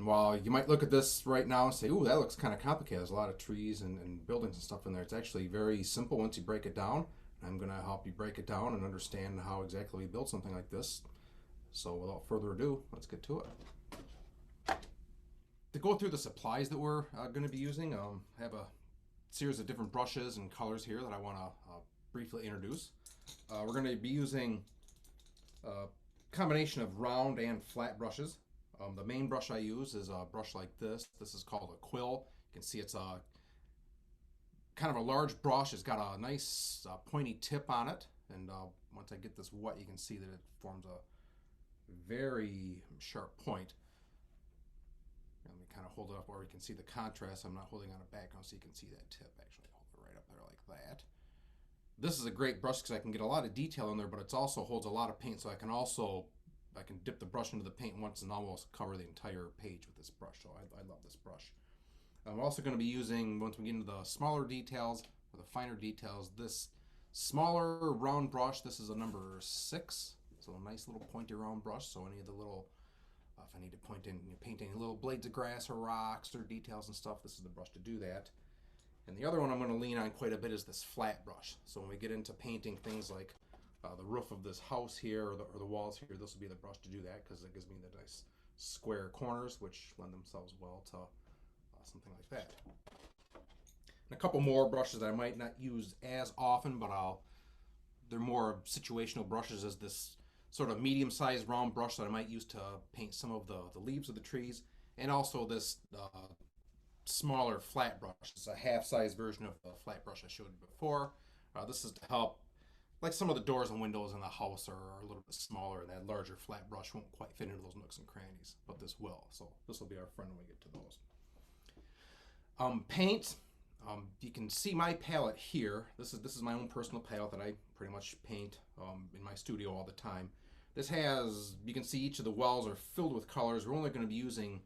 And while you might look at this right now and say, ooh, that looks kind of complicated, there's a lot of trees and buildings and stuff in there. It's actually very simple once you break it down. I'm going to help you break it down and understand how exactly we build something like this. So without further ado, let's get to it. To go through the supplies that we're going to be using, I have a series of different brushes and colors here that I want to briefly introduce. We're going to be using a combination of round and flat brushes. The main brush I use is a brush like this. This is called a quill. You can see it's a kind of a large brush. It's got a nice pointy tip on it, and once I get this wet, you can see that it forms a very sharp point. Let me kind of hold it up where you can see the contrast. I'm not holding on a background so you can see that tip. Actually, hold it right up there like that. This is a great brush because I can get a lot of detail in there, but it also holds a lot of paint, so I can dip the brush into the paint once and almost cover the entire page with this brush. So I love this brush. I'm also going to be using, once we get into the smaller details or the finer details, this smaller round brush. This is a number 6. So a nice little pointy round brush. So any of the little, if I need to paint any little blades of grass or rocks or details and stuff, this is the brush to do that. And the other one I'm going to lean on quite a bit is this flat brush. So when we get into painting things like the roof of this house here or the walls here, this will be the brush to do that because it gives me the nice square corners which lend themselves well to something like that. And a couple more brushes that I might not use as often, but they're more situational brushes, as this sort of medium-sized round brush that I might use to paint some of the leaves of the trees, and also this smaller flat brush. It's a half-size version of the flat brush I showed you before. This is to help, like some of the doors and windows in the house are a little bit smaller, and that larger flat brush won't quite fit into those nooks and crannies, but this will. So this will be our friend when we get to those. Paint. You can see my palette here. This is my own personal palette that I pretty much paint in my studio all the time. This has, you can see each of the wells are filled with colors. We're only going to be using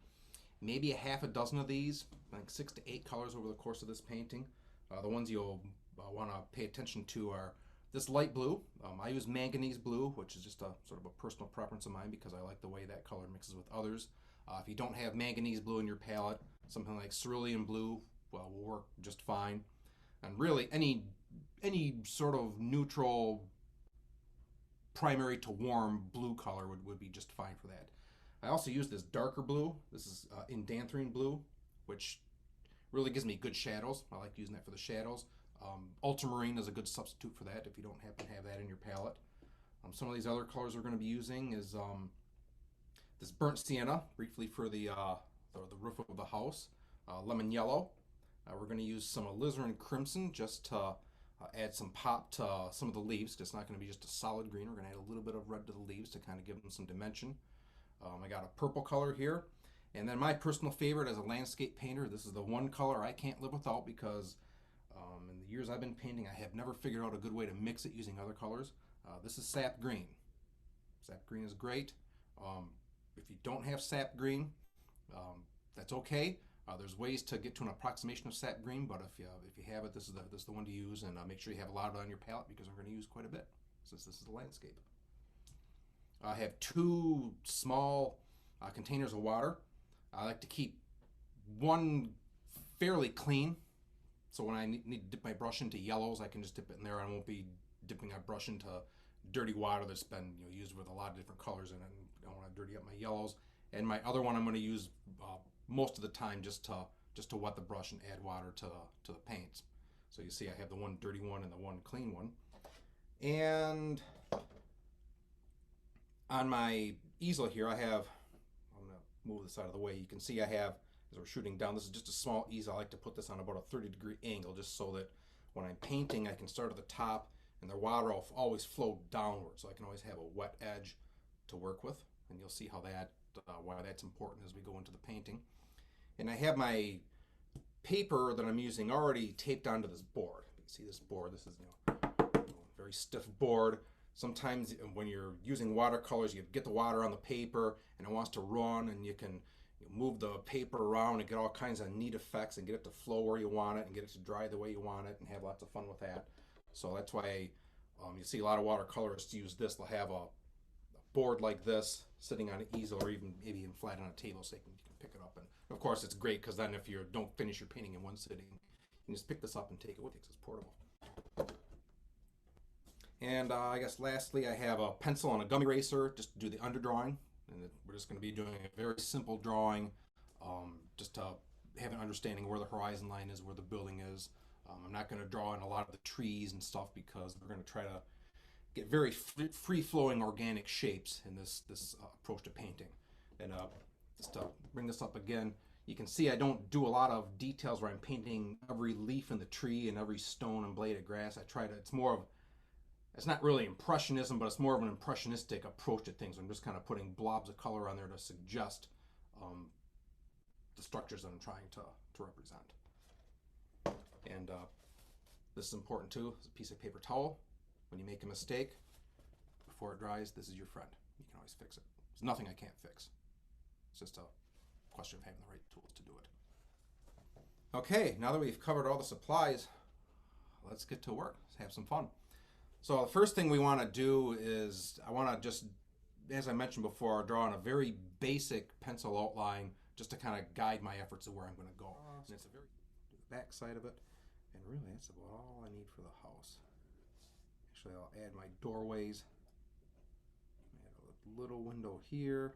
maybe a half a dozen of these, like 6 to 8 colors over the course of this painting. The ones you'll want to pay attention to are this light blue. I use manganese blue, which is just a sort of a personal preference of mine because I like the way that color mixes with others. If you don't have manganese blue in your palette, something like cerulean blue will work just fine. And really, any sort of neutral primary to warm blue color would be just fine for that. I also use this darker blue. This is indanthrine blue, which really gives me good shadows. I like using that for the shadows. Ultramarine is a good substitute for that if you don't happen to have that in your palette. Some of these other colors we're going to be using is this burnt sienna, briefly for the roof of the house. Lemon yellow. We're going to use some alizarin crimson just to add some pop to some of the leaves. It's not going to be just a solid green. We're going to add a little bit of red to the leaves to kind of give them some dimension. I got a purple color here. And then my personal favorite as a landscape painter, this is the one color I can't live without because in the years I've been painting, I have never figured out a good way to mix it using other colors. This is sap green. Sap green is great. If you don't have sap green, that's okay. There's ways to get to an approximation of sap green, but if you have it, this is the one to use, and make sure you have a lot of it on your palette because I'm going to use quite a bit since this is the landscape. I have 2 small containers of water. I like to keep one fairly clean, so when I need to dip my brush into yellows, I can just dip it in there. I won't be dipping my brush into dirty water that's been used with a lot of different colors in it. And I don't want to dirty up my yellows. And my other one I'm going to use most of the time just to wet the brush and add water to the paints. So you see I have the one dirty one and the one clean one. And on my easel here I'm going to move this out of the way. You can see I have, as we're shooting down, this is just a small easel. I like to put this on about a 30-degree angle just so that when I'm painting I can start at the top and the water will always flow downward, so I can always have a wet edge to work with. And you'll see how why that's important as we go into the painting. And I have my paper that I'm using already taped onto this board. You can see this board. This is a very stiff board. Sometimes when you're using watercolors, you get the water on the paper and it wants to run, and you can move the paper around and get all kinds of neat effects and get it to flow where you want it and get it to dry the way you want it and have lots of fun with that. So that's why you see a lot of watercolorists use this. They'll have a board like this sitting on an easel or even maybe even flat on a table so you can pick it up. And of course it's great because then if you don't finish your painting in one sitting, you can just pick this up and take it with you because it's portable. And I guess lastly I have a pencil and a gum eraser just to do the underdrawing. And we're just going to be doing a very simple drawing just to have an understanding where the horizon line is, where the building is. I'm not going to draw in a lot of the trees and stuff because we're going to try to get very free-flowing organic shapes in this approach to painting. And just to bring this up again, you can see I don't do a lot of details where I'm painting every leaf in the tree and every stone and blade of grass. I try to, it's not really impressionism, but it's more of an impressionistic approach to things. I'm just kind of putting blobs of color on there to suggest the structures that I'm trying to represent. And this is important too. It's a piece of paper towel. When you make a mistake, before it dries, this is your friend. You can always fix it. There's nothing I can't fix. It's just a question of having the right tools to do it. Okay, now that we've covered all the supplies, let's get to work. Let's have some fun. So the first thing we want to do is I want to just, as I mentioned before, draw on a very basic pencil outline just to kind of guide my efforts of where I'm going to go. And it's a very back side of it, and really that's about all I need for the house. Actually, I'll add my doorways. Add a little window here,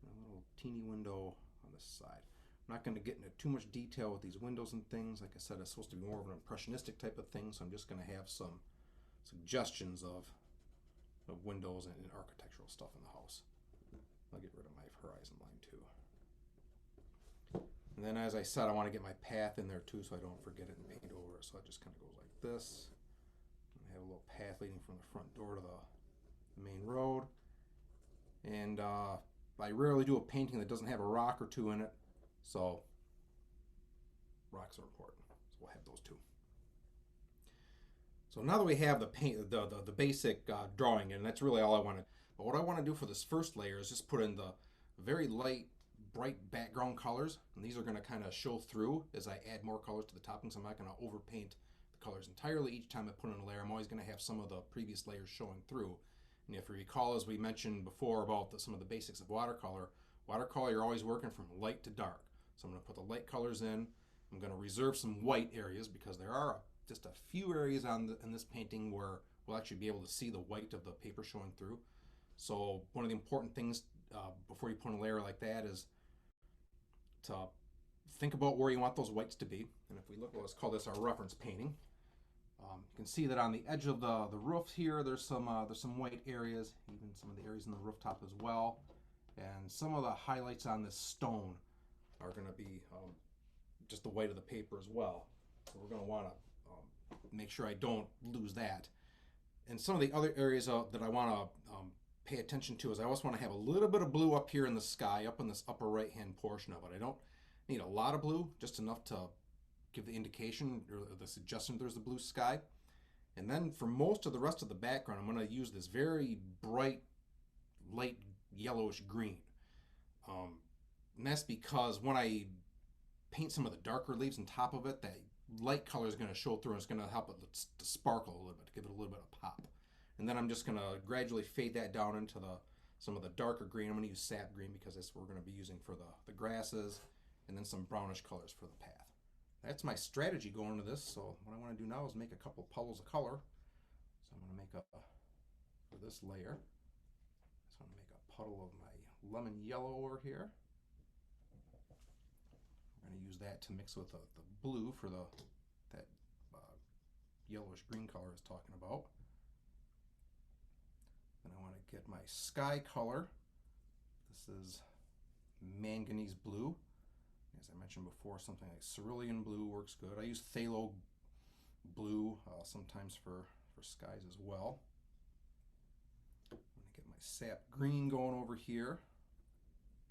and a little teeny window on this side. I'm not going to get into too much detail with these windows and things. Like I said, it's supposed to be more of an impressionistic type of thing, so I'm just going to have some suggestions of windows and architectural stuff in the house. I'll get rid of my horizon line too. And then, as I said, I want to get my path in there too so I don't forget it and paint over it. So it just kind of goes like this. I have a little path leading from the front door to the main road. And I rarely do a painting that doesn't have a rock or two in it. So rocks are important. So we'll have those two. So now that we have the basic drawing in, that's really all I wanted. But what I want to do for this first layer is just put in the very light, bright background colors, and these are going to kind of show through as I add more colors to the topping, so I'm not going to overpaint the colors entirely each time I put in a layer. I'm always going to have some of the previous layers showing through. And if you recall, as we mentioned before about some of the basics of watercolor, you're always working from light to dark. So I'm going to put the light colors in. I'm going to reserve some white areas because there are just a few areas in this painting where we'll actually be able to see the white of the paper showing through. So one of the important things before you put in a layer like that is to think about where you want those whites to be. And if we look, let's call this our reference painting. You can see that on the edge of the roof here, there's some white areas, even some of the areas in the rooftop as well. And some of the highlights on this stone are going to be just the white of the paper as well. So we're going to want to make sure I don't lose that. And some of the other areas that I want to pay attention to is I also want to have a little bit of blue up here in the sky, up in this upper right hand portion of it. I don't need a lot of blue, just enough to give the indication or the suggestion there's the blue sky. And then for most of the rest of the background, I'm going to use this very bright, light yellowish green. And that's because when I paint some of the darker leaves on top of it, that light color is going to show through and it's going to help it to sparkle a little bit, to give it a little bit of pop. And then I'm just going to gradually fade that down into some of the darker green. I'm going to use sap green because that's what we're going to be using for the grasses, and then some brownish colors for the path. That's my strategy going into this. So what I want to do now is make a couple puddles of color. So I'm going to make for this layer, I just want to make a puddle of my lemon yellow over here. We're going to use that to mix with the blue for that yellowish green color I was talking about. Then I want to get my sky color. This is manganese blue. As I mentioned before, something like cerulean blue works good. I use phthalo blue sometimes for skies as well. I'm going to get my sap green going over here.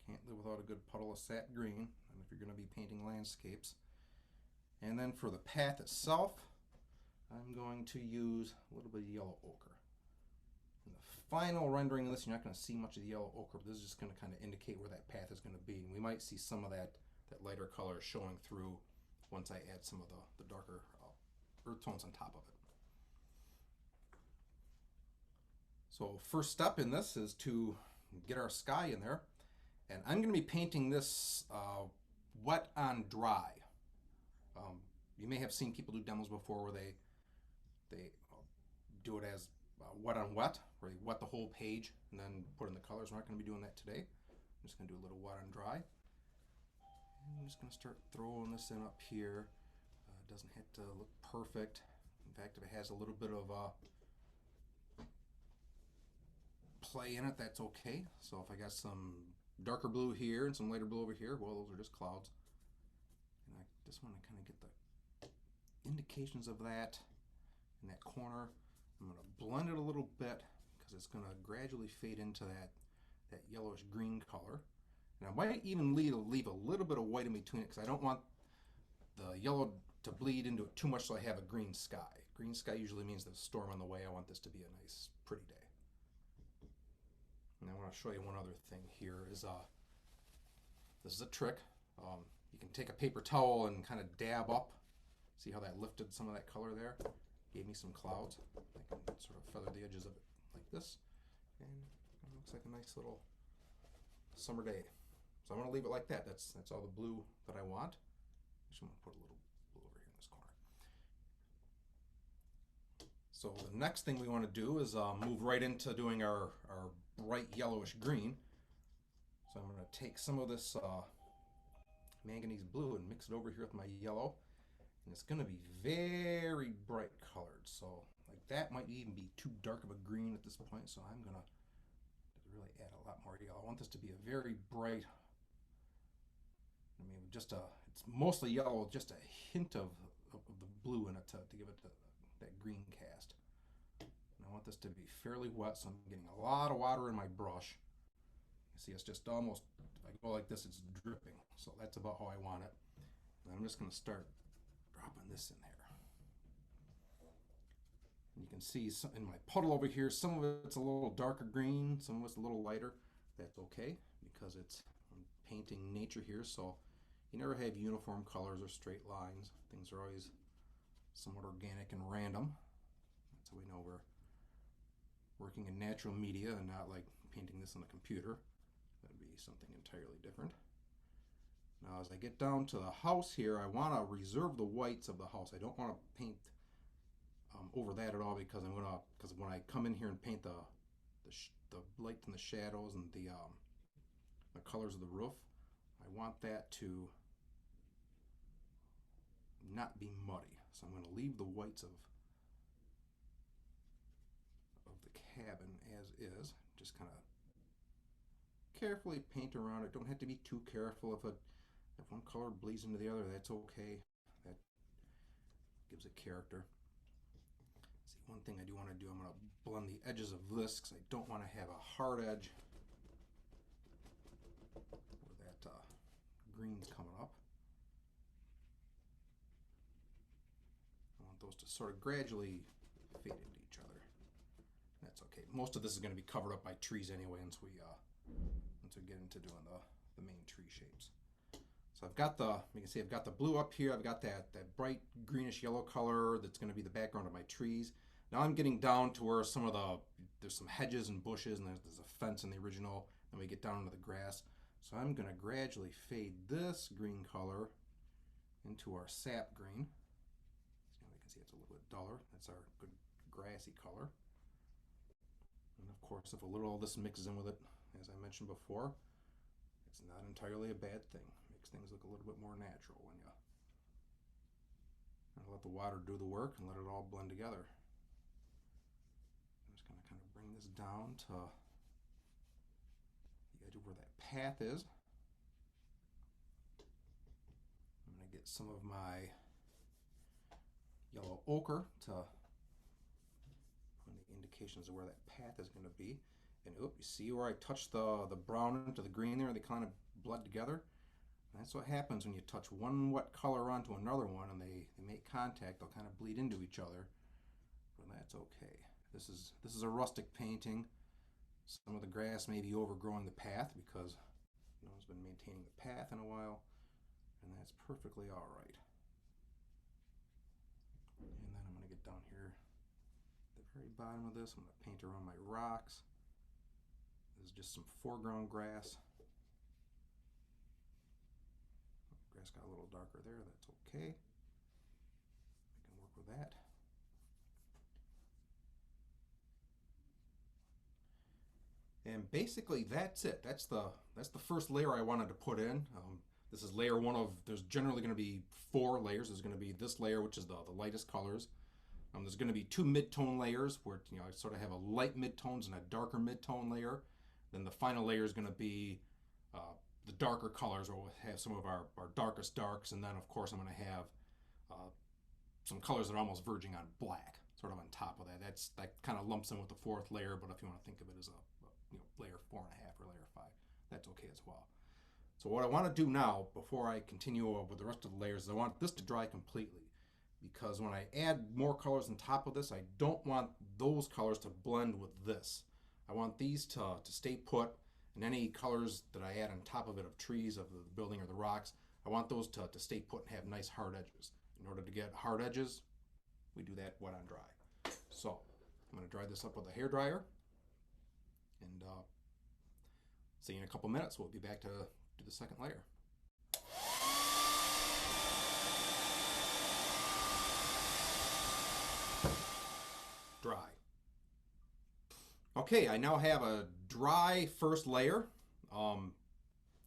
Can't live without a good puddle of sap green, and if you're going to be painting landscapes. And then for the path itself, I'm going to use a little bit of yellow ochre. In the final rendering of this, you're not going to see much of the yellow ochre, but this is just going to kind of indicate where that path is going to be. And we might see some of that lighter color showing through once I add some of the darker earth tones on top of it. So first step in this is to get our sky in there. And I'm going to be painting this wet on dry. You may have seen people do demos before where they do it as wet on wet, where you wet the whole page and then put in the colors. We're not going to be doing that today. I'm just going to do a little wet on dry. And I'm just going to start throwing this in up here. It doesn't have to look perfect. In fact, if it has a little bit of play in it, that's okay. So if I got some darker blue here and some lighter blue over here, well, those are just clouds. And I just want to kind of get the indications of that in that corner. I'm going to blend it a little bit because it's going to gradually fade into that yellowish green color. And I might even leave a little bit of white in between it because I don't want the yellow to bleed into it too much so I have a green sky. Green sky usually means there's a storm on the way. I want this to be a nice, pretty day. And I want to show you one other thing here is this is a trick. You can take a paper towel and kind of dab up. See how that lifted some of that color there? Gave me some clouds. I can sort of feather the edges of it like this. And it looks like a nice little summer day. So I'm going to leave it like that. That's all the blue that I want. Just want to put a little blue over here in this corner. So the next thing we want to do is move right into doing our bright yellowish green. So I'm going to take some of this manganese blue and mix it over here with my yellow. And it's going to be very bright colored. So like that might even be too dark of a green at this point. So I'm going to really add a lot more yellow. I want this to be a very bright, it's mostly yellow, just a hint of the blue in it to give it that green cast. And I want this to be fairly wet, so I'm getting a lot of water in my brush. You see, it's just almost, if I go like this, it's dripping. So that's about how I want it. And I'm just going to start dropping this in there. And you can see in my puddle over here, some of it's a little darker green, some of it's a little lighter. That's okay because I'm painting nature here, so you never have uniform colors or straight lines. Things are always somewhat organic and random. That's how we know we're working in natural media and not like painting this on the computer. That'd be something entirely different. Now as I get down to the house here, I want to reserve the whites of the house. I don't want to paint over that at all because when I come in here and paint the light and the shadows and the colors of the roof, I want that to not be muddy. So I'm going to leave the whites of the cabin as is. Just kind of carefully paint around it. Don't have to be too careful. If one color bleeds into the other, that's okay. That gives it character. See, one thing I do want to do, I'm going to blend the edges of this because I don't want to have a hard edge where that green's coming up. I want those to sort of gradually fade into each other. That's okay. Most of this is going to be covered up by trees anyway once we get into doing the main tree shapes. So I've got you can see I've got the blue up here. I've got that bright greenish yellow color that's going to be the background of my trees. Now I'm getting down to where there's some hedges and bushes and there's a fence in the original. Then we get down into the grass. So I'm going to gradually fade this green color into our sap green. So you can see it's a little bit duller. That's our good grassy color. And of course, if a little of this mixes in with it, as I mentioned before, it's not entirely a bad thing. It makes things look a little bit more natural when you let the water do the work and let it all blend together. I'm just going to kind of bring this down to the edge of where that path is. I'm going to get some of my yellow ochre to put the indications of where that path is going to be. And you see where I touched the brown into the green there? They kind of blend together. And that's what happens when you touch one wet color onto another one and they make contact. They'll kind of bleed into each other. But that's okay. This is a rustic painting. Some of the grass may be overgrowing the path because no one's been maintaining the path in a while. And that's perfectly all right. And then I'm going to get down here at the very bottom of this. I'm going to paint around my rocks. This is just some foreground grass. Grass got a little darker there, that's okay. I can work with that. And basically that's it. That's the first layer I wanted to put in. This is layer one of, there's generally going to be 4 layers. There's going to be this layer, which is the lightest colors. There's going to be 2 mid-tone layers where I sort of have a light mid-tones and a darker mid-tone layer. Then the final layer is going to be the darker colors, where we'll have some of our darkest darks, and then of course I'm going to have some colors that are almost verging on black, sort of on top of that. That kind of lumps in with the 4th layer, but if you want to think of it as a layer 4.5 or layer 5, that's okay as well. So what I want to do now, before I continue with the rest of the layers, is I want this to dry completely, because when I add more colors on top of this, I don't want those colors to blend with this. I want these to stay put, and any colors that I add on top of it of trees, of the building or the rocks, I want those to stay put and have nice hard edges. In order to get hard edges, we do that wet on dry. So I'm going to dry this up with a hairdryer, and see you in a couple minutes. We'll be back to do the second layer. Dry. Okay, I now have a dry first layer.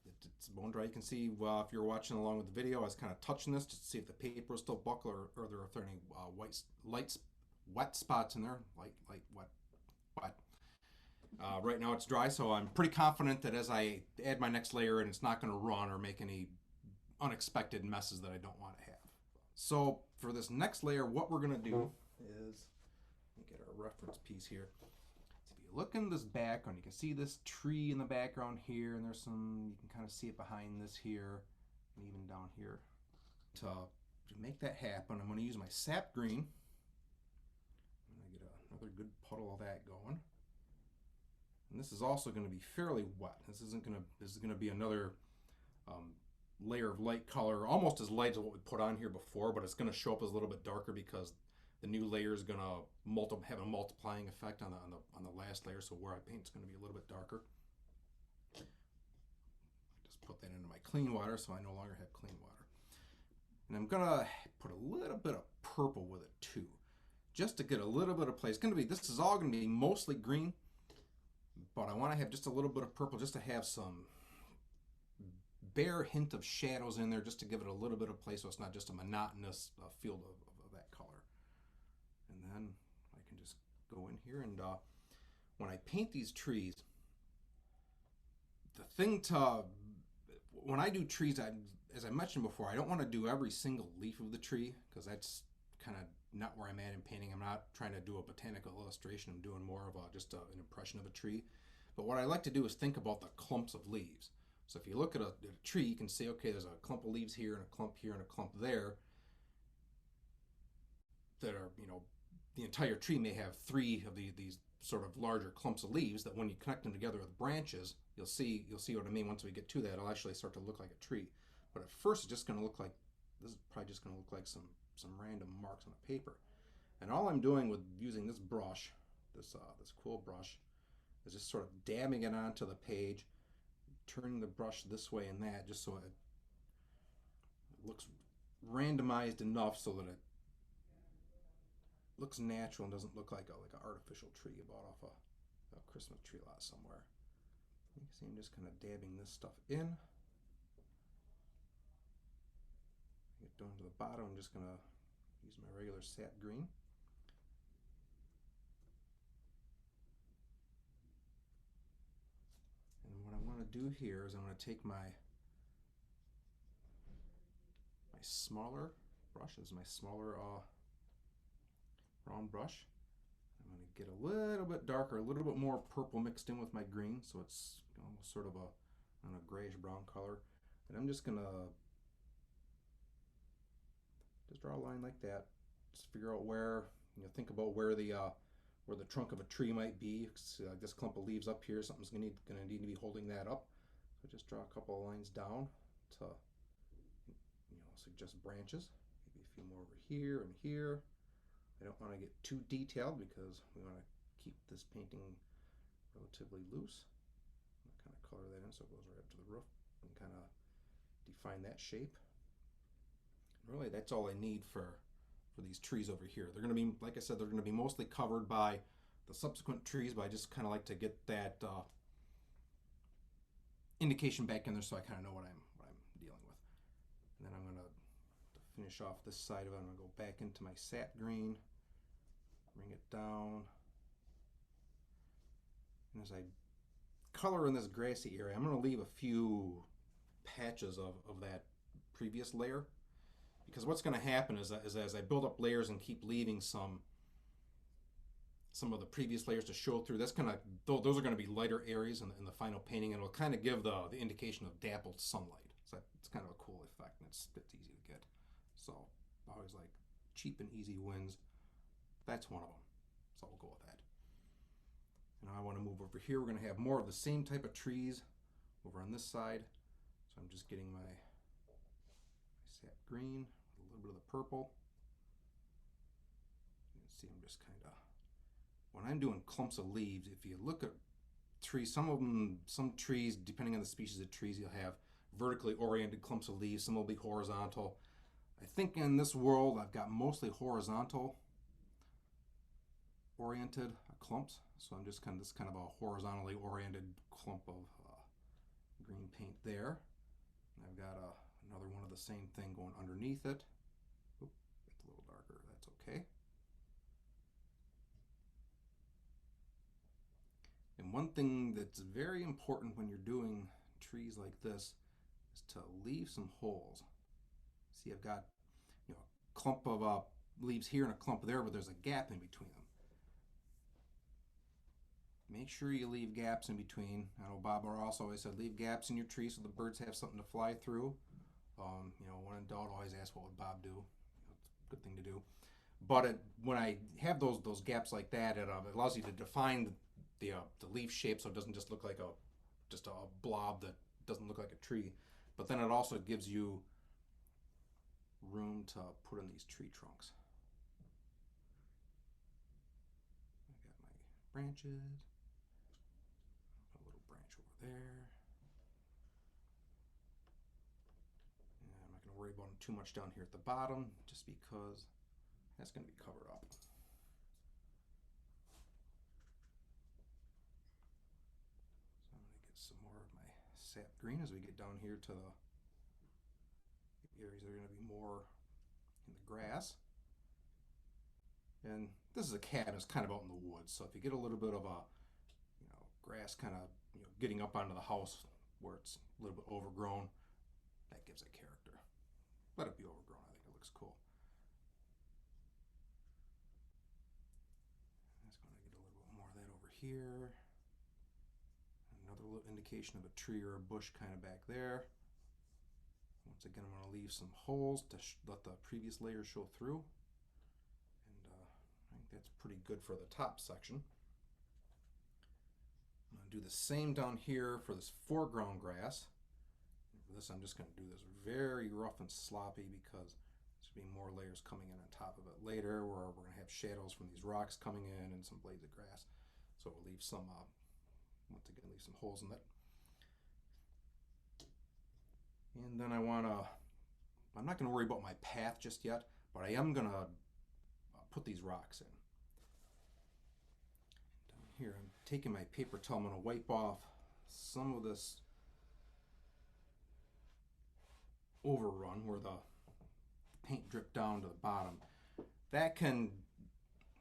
It's bone dry. You can see if you're watching along with the video, I was kind of touching this just to see if the paper is still buckle or if there are any wet spots in there, wet. Right now it's dry, so I'm pretty confident that as I add my next layer in, it's not going to run or make any unexpected messes that I don't want to have. So for this next layer, what we're going to do is, let me get our reference piece here. So if you look in this background, you can see this tree in the background here, and there's some, you can kind of see it behind this here, and even down here. To make that happen, I'm going to use my sap green. I'm going to get another good puddle of that going. And this is also going to be fairly wet. This is going to be another layer of light color, almost as light as what we put on here before, but it's going to show up as a little bit darker because the new layer is going to have a multiplying effect on the last layer. So where I paint is going to be a little bit darker. Just put that into my clean water, so I no longer have clean water. And I'm going to put a little bit of purple with it too, just to get a little bit of place. This is all going to be mostly green, but I want to have just a little bit of purple just to have some bare hint of shadows in there, just to give it a little bit of place so it's not just a monotonous field of that color. And then I can just go in here, and when I paint these trees, when I do trees, as I mentioned before, I don't want to do every single leaf of the tree, because that's kind of not where I'm at in painting. I'm not trying to do a botanical illustration. I'm doing more of just an impression of a tree. But what I like to do is think about the clumps of leaves. So if you look at a tree, you can say, okay, there's a clump of leaves here, and a clump here, and a clump there, that are, the entire tree may have 3 of these sort of larger clumps of leaves that when you connect them together with branches, you'll see what I mean. Once we get to that, it'll actually start to look like a tree. But at first, it's just going to look like, this is probably just going to look like some random marks on a paper. And all I'm doing with using this brush, this quill brush, is just sort of dabbing it onto the page, turning the brush this way and that, just so it looks randomized enough so that it looks natural and doesn't look like an artificial tree you bought off a Christmas tree lot somewhere. You can see I'm just kind of dabbing this stuff in. Get down to the bottom, I'm just going to use my regular sap green. And what I want to do here is I'm going to take my smaller brush. This is my smaller round brush. I'm going to get a little bit darker, a little bit more purple mixed in with my green, so it's almost sort of a grayish brown color. And I'm just going to just draw a line like that. Just figure out where, think about where the trunk of a tree might be. This clump of leaves up here, something's going to need to be holding that up. So just draw a couple of lines down to, suggest branches. Maybe a few more over here and here. I don't want to get too detailed because we want to keep this painting relatively loose. color that in so it goes right up to the roof and kind of define that shape. Really, that's all I need for these trees over here. They're going to be, like I said, they're going to be mostly covered by the subsequent trees, but I just kind of like to get that indication back in there so I kind of know what I'm dealing with. And then I'm going to finish off this side of it. I'm going to go back into my sap green, bring it down. And as I color in this grassy area, I'm going to leave a few patches of that previous layer, because what's going to happen is as I build up layers and keep leaving some of the previous layers to show through, those are going to be lighter areas in the final painting, and it'll kind of give the indication of dappled sunlight. So it's kind of a cool effect, and it's easy to get. So I always like cheap and easy wins. That's one of them. So we'll go with that. And now I want to move over here. We're going to have more of the same type of trees over on this side. So I'm just getting my sap green, a little bit of the purple. You can see I'm just kind of, when I'm doing clumps of leaves, if you look at trees, some trees, depending on the species of trees, you'll have vertically oriented clumps of leaves. Some will be horizontal. I think in this world I've got mostly horizontal oriented clumps, so I'm just kind of a horizontally oriented clump of green paint there. And I've got another one of the same thing going underneath it. Oop, it's a little darker, that's okay. And one thing that's very important when you're doing trees like this is to leave some holes. See, I've got a clump of leaves here and a clump there, but there's a gap in between them. Make sure you leave gaps in between. I know Bob Ross always said leave gaps in your tree so the birds have something to fly through. When in doubt, always ask what would Bob do. It's a good thing to do. But when I have those gaps like that, it allows you to define the leaf shape, so it doesn't just look like just a blob that doesn't look like a tree. But then it also gives you room to put in these tree trunks. I got my branches. Put a little branch over there. And I'm not going to worry about them too much down here at the bottom, just because that's going to be covered up. So I'm going to get some more of my sap green as we get down here to the areas that are going to be more in the grass. And this is a cabin, it's kind of out in the woods, so if you get a little bit of a grass kind of getting up onto the house where it's a little bit overgrown, that gives it character. Let it be overgrown, I think it looks cool. I'm just going to get a little bit more of that over here. Another little indication of a tree or a bush kind of back there. Once again, I'm going to leave some holes to let the previous layer show through. And I think that's pretty good for the top section. I'm going to do the same down here for this foreground grass. And for this, I'm just going to do this very rough and sloppy because there's going to be more layers coming in on top of it later, where we're going to have shadows from these rocks coming in and some blades of grass. So we'll leave some, once again, leave some holes in it. And then I'm not going to worry about my path just yet, but I am going to put these rocks in. Down here, I'm taking my paper towel. I'm going to wipe off some of this overrun where the paint dripped down to the bottom. That can,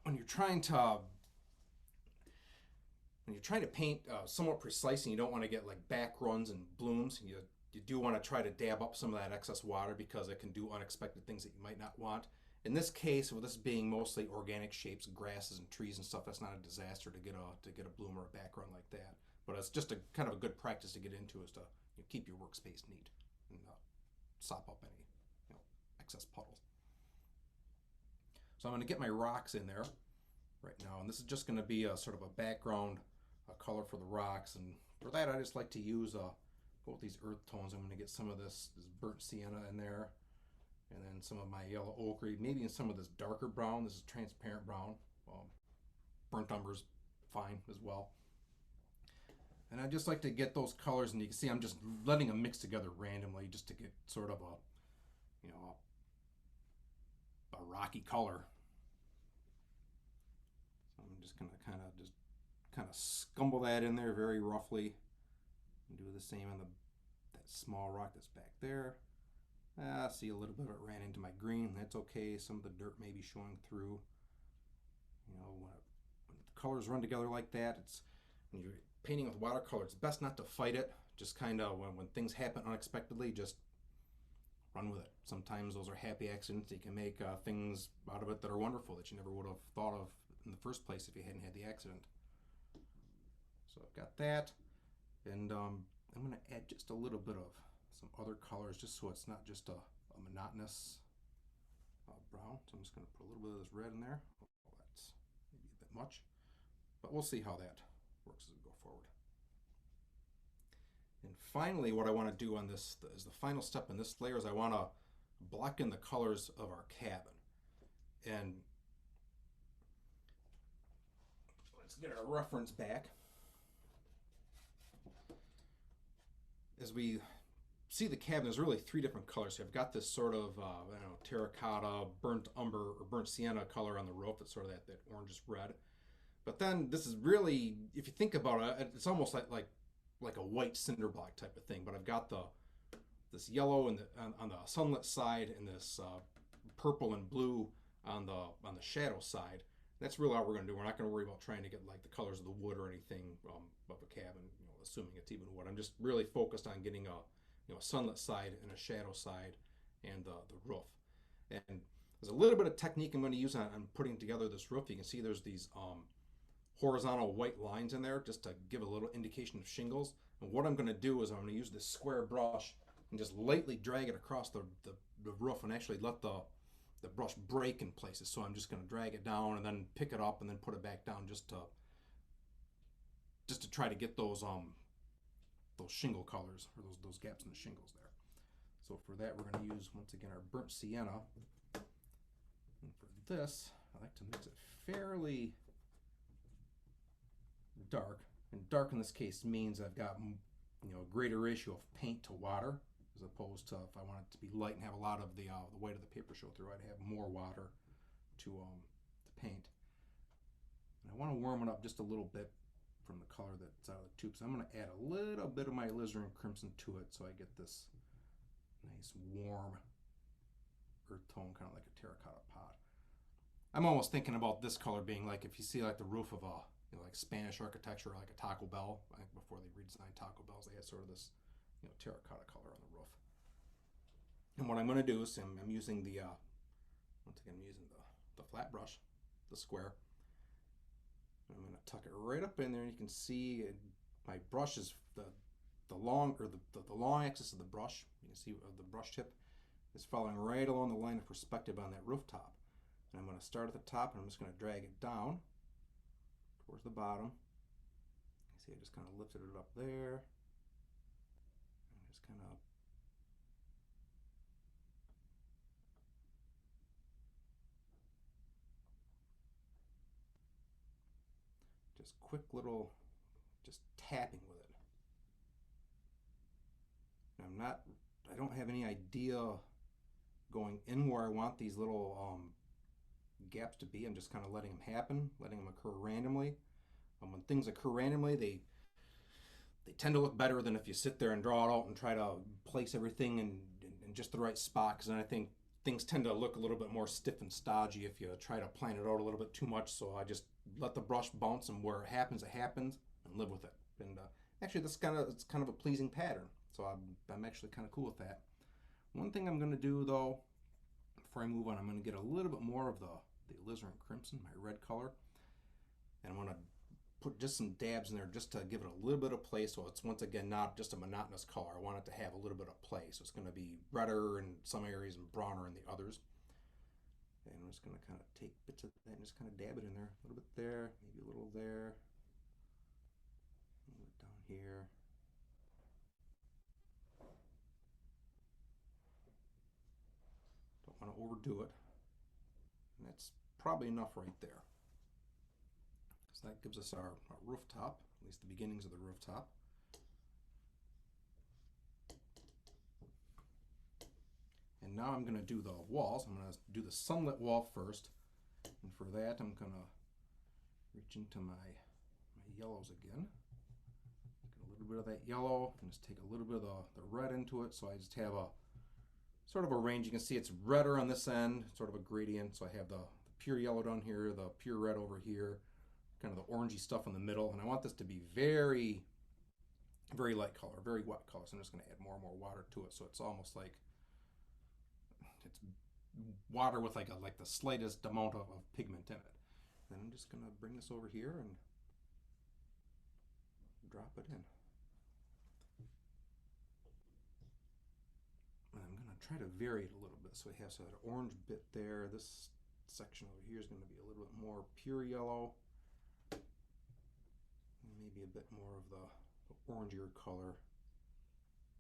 when you're trying to paint somewhat precise and you don't want to get like back runs and blooms, you do want to try to dab up some of that excess water because it can do unexpected things that you might not want. In this case, with this being mostly organic shapes, grasses and trees and stuff, that's not a disaster to get a bloom or a back run like that. But it's just a kind of a good practice to get into, is to keep your workspace neat and sop up any excess puddles. So I'm going to get my rocks in there right now, and this is just going to be a sort of a background color for the rocks. And for that, I just like to use go with these earth tones. I'm going to get some of this burnt sienna in there, and then some of my yellow ochre, maybe in some of this darker brown. This is transparent brown. Burnt umber's fine as well. And I just like to get those colors, and you can see I'm just letting them mix together randomly just to get sort of a, you know, a rocky color. So I'm just gonna kind of scumble that in there very roughly, and do the same on that small rock that's back there. See, a little bit of it ran into my green. That's okay. Some of the dirt may be showing through. You know, when the colors run together like that, it's when you're painting with watercolor, it's best not to fight it. Just kind of when things happen unexpectedly, just run with it. Sometimes those are happy accidents. You can make things out of it that are wonderful that you never would have thought of in the first place if you hadn't had the accident. So I've got that, and I'm going to add just a little bit of some other colors just so it's not just a monotonous brown. So I'm just going to put a little bit of this red in there. Oh, that's maybe a bit much, but we'll see how that works as we go forward. And finally, what I want to do on this is the final step in this layer is I want to block in the colors of our cabin. And let's get our reference back. As we see the cabin, there's really three different colors. So I've got this sort of I don't know, terracotta, burnt umber, or burnt sienna color on the roof. That's sort of that orangish red. But then this is really, if you think about it, it's almost like a white cinder block type of thing. But I've got this yellow on the sunlit side, and this purple and blue on the shadow side. That's really all we're going to do. We're not going to worry about trying to get like the colors of the wood or anything of a cabin, you know, assuming it's even wood. I'm just really focused on getting a sunlit side and a shadow side and the roof. And there's a little bit of technique I'm going to use on putting together this roof. You can see there's these horizontal white lines in there just to give a little indication of shingles. And what I'm going to do is I'm going to use this square brush and just lightly drag it across the roof and actually let the brush break in places. So I'm just going to drag it down and then pick it up and then put it back down just to try to get those shingle colors, or those gaps in the shingles there. So for that, we're going to use once again our burnt sienna. And for this, I like to mix it fairly dark. And dark in this case means I've got, you know, a greater ratio of paint to water, as opposed to if I want it to be light and have a lot of the weight of the paper show through, I'd have more water to paint. And I want to warm it up just a little bit from the color that's out of the tube. So I'm going to add a little bit of my alizarin crimson to it so I get this nice warm earth tone, kind of like a terracotta pot. I'm almost thinking about this color being like if you see like the roof of a, you know, like Spanish architecture, like a Taco Bell. I think before they redesigned Taco Bells, they had sort of this, you know, terracotta color on the roof. And what I'm going to do is I'm using the once again I'm using the flat brush, the square. I'm going to tuck it right up in there, and you can see my brush is the long, or the long axis of the brush. You can see the brush tip is following right along the line of perspective on that rooftop. And I'm going to start at the top, and I'm just going to drag it down towards the bottom. You see I just kind of lifted it up there, and just kind of quick little just tapping with it. And I don't have any idea going in where I want these little gaps to be. I'm just kind of letting them happen, letting them occur randomly. When things occur randomly, they tend to look better than if you sit there and draw it out and try to place everything in just the right spot, because then I think things tend to look a little bit more stiff and stodgy if you try to plan it out a little bit too much. So I just let the brush bounce, and where it happens, and live with it. And actually, it's kind of a pleasing pattern. So I'm actually kind of cool with that. One thing I'm going to do though, before I move on, I'm going to get a little bit more of the alizarin crimson, my red color, and I'm going to put just some dabs in there just to give it a little bit of play, so it's once again not just a monotonous color. I want it to have a little bit of play, so it's going to be redder in some areas and browner in the others. And I'm just going to kind of take bits of that and just kind of dab it in there, a little bit there, maybe a little there, a little bit down here. Don't want to overdo it. And that's probably enough right there. So that gives us our rooftop, at least the beginnings of the rooftop. now I'm going to do the walls. I'm going to do the Sunlit Wall first. And for that, I'm going to reach into my yellows again. Get a little bit of that yellow, and just take a little bit of the red into it. So I just have a sort of a range. You can see it's redder on this end, sort of a gradient. So I have the pure yellow down here, the pure red over here, kind of the orangey stuff in the middle. And I want this to be very, very light color, very wet color. So I'm just going to add more and more water to it. So it's almost like it's water with like the slightest amount of pigment in it. Then I'm just going to bring this over here and drop it in. And I'm going to try to vary it a little bit. So we have that orange bit there. This section over here is going to be a little bit more pure yellow. And maybe a bit more of the orangier color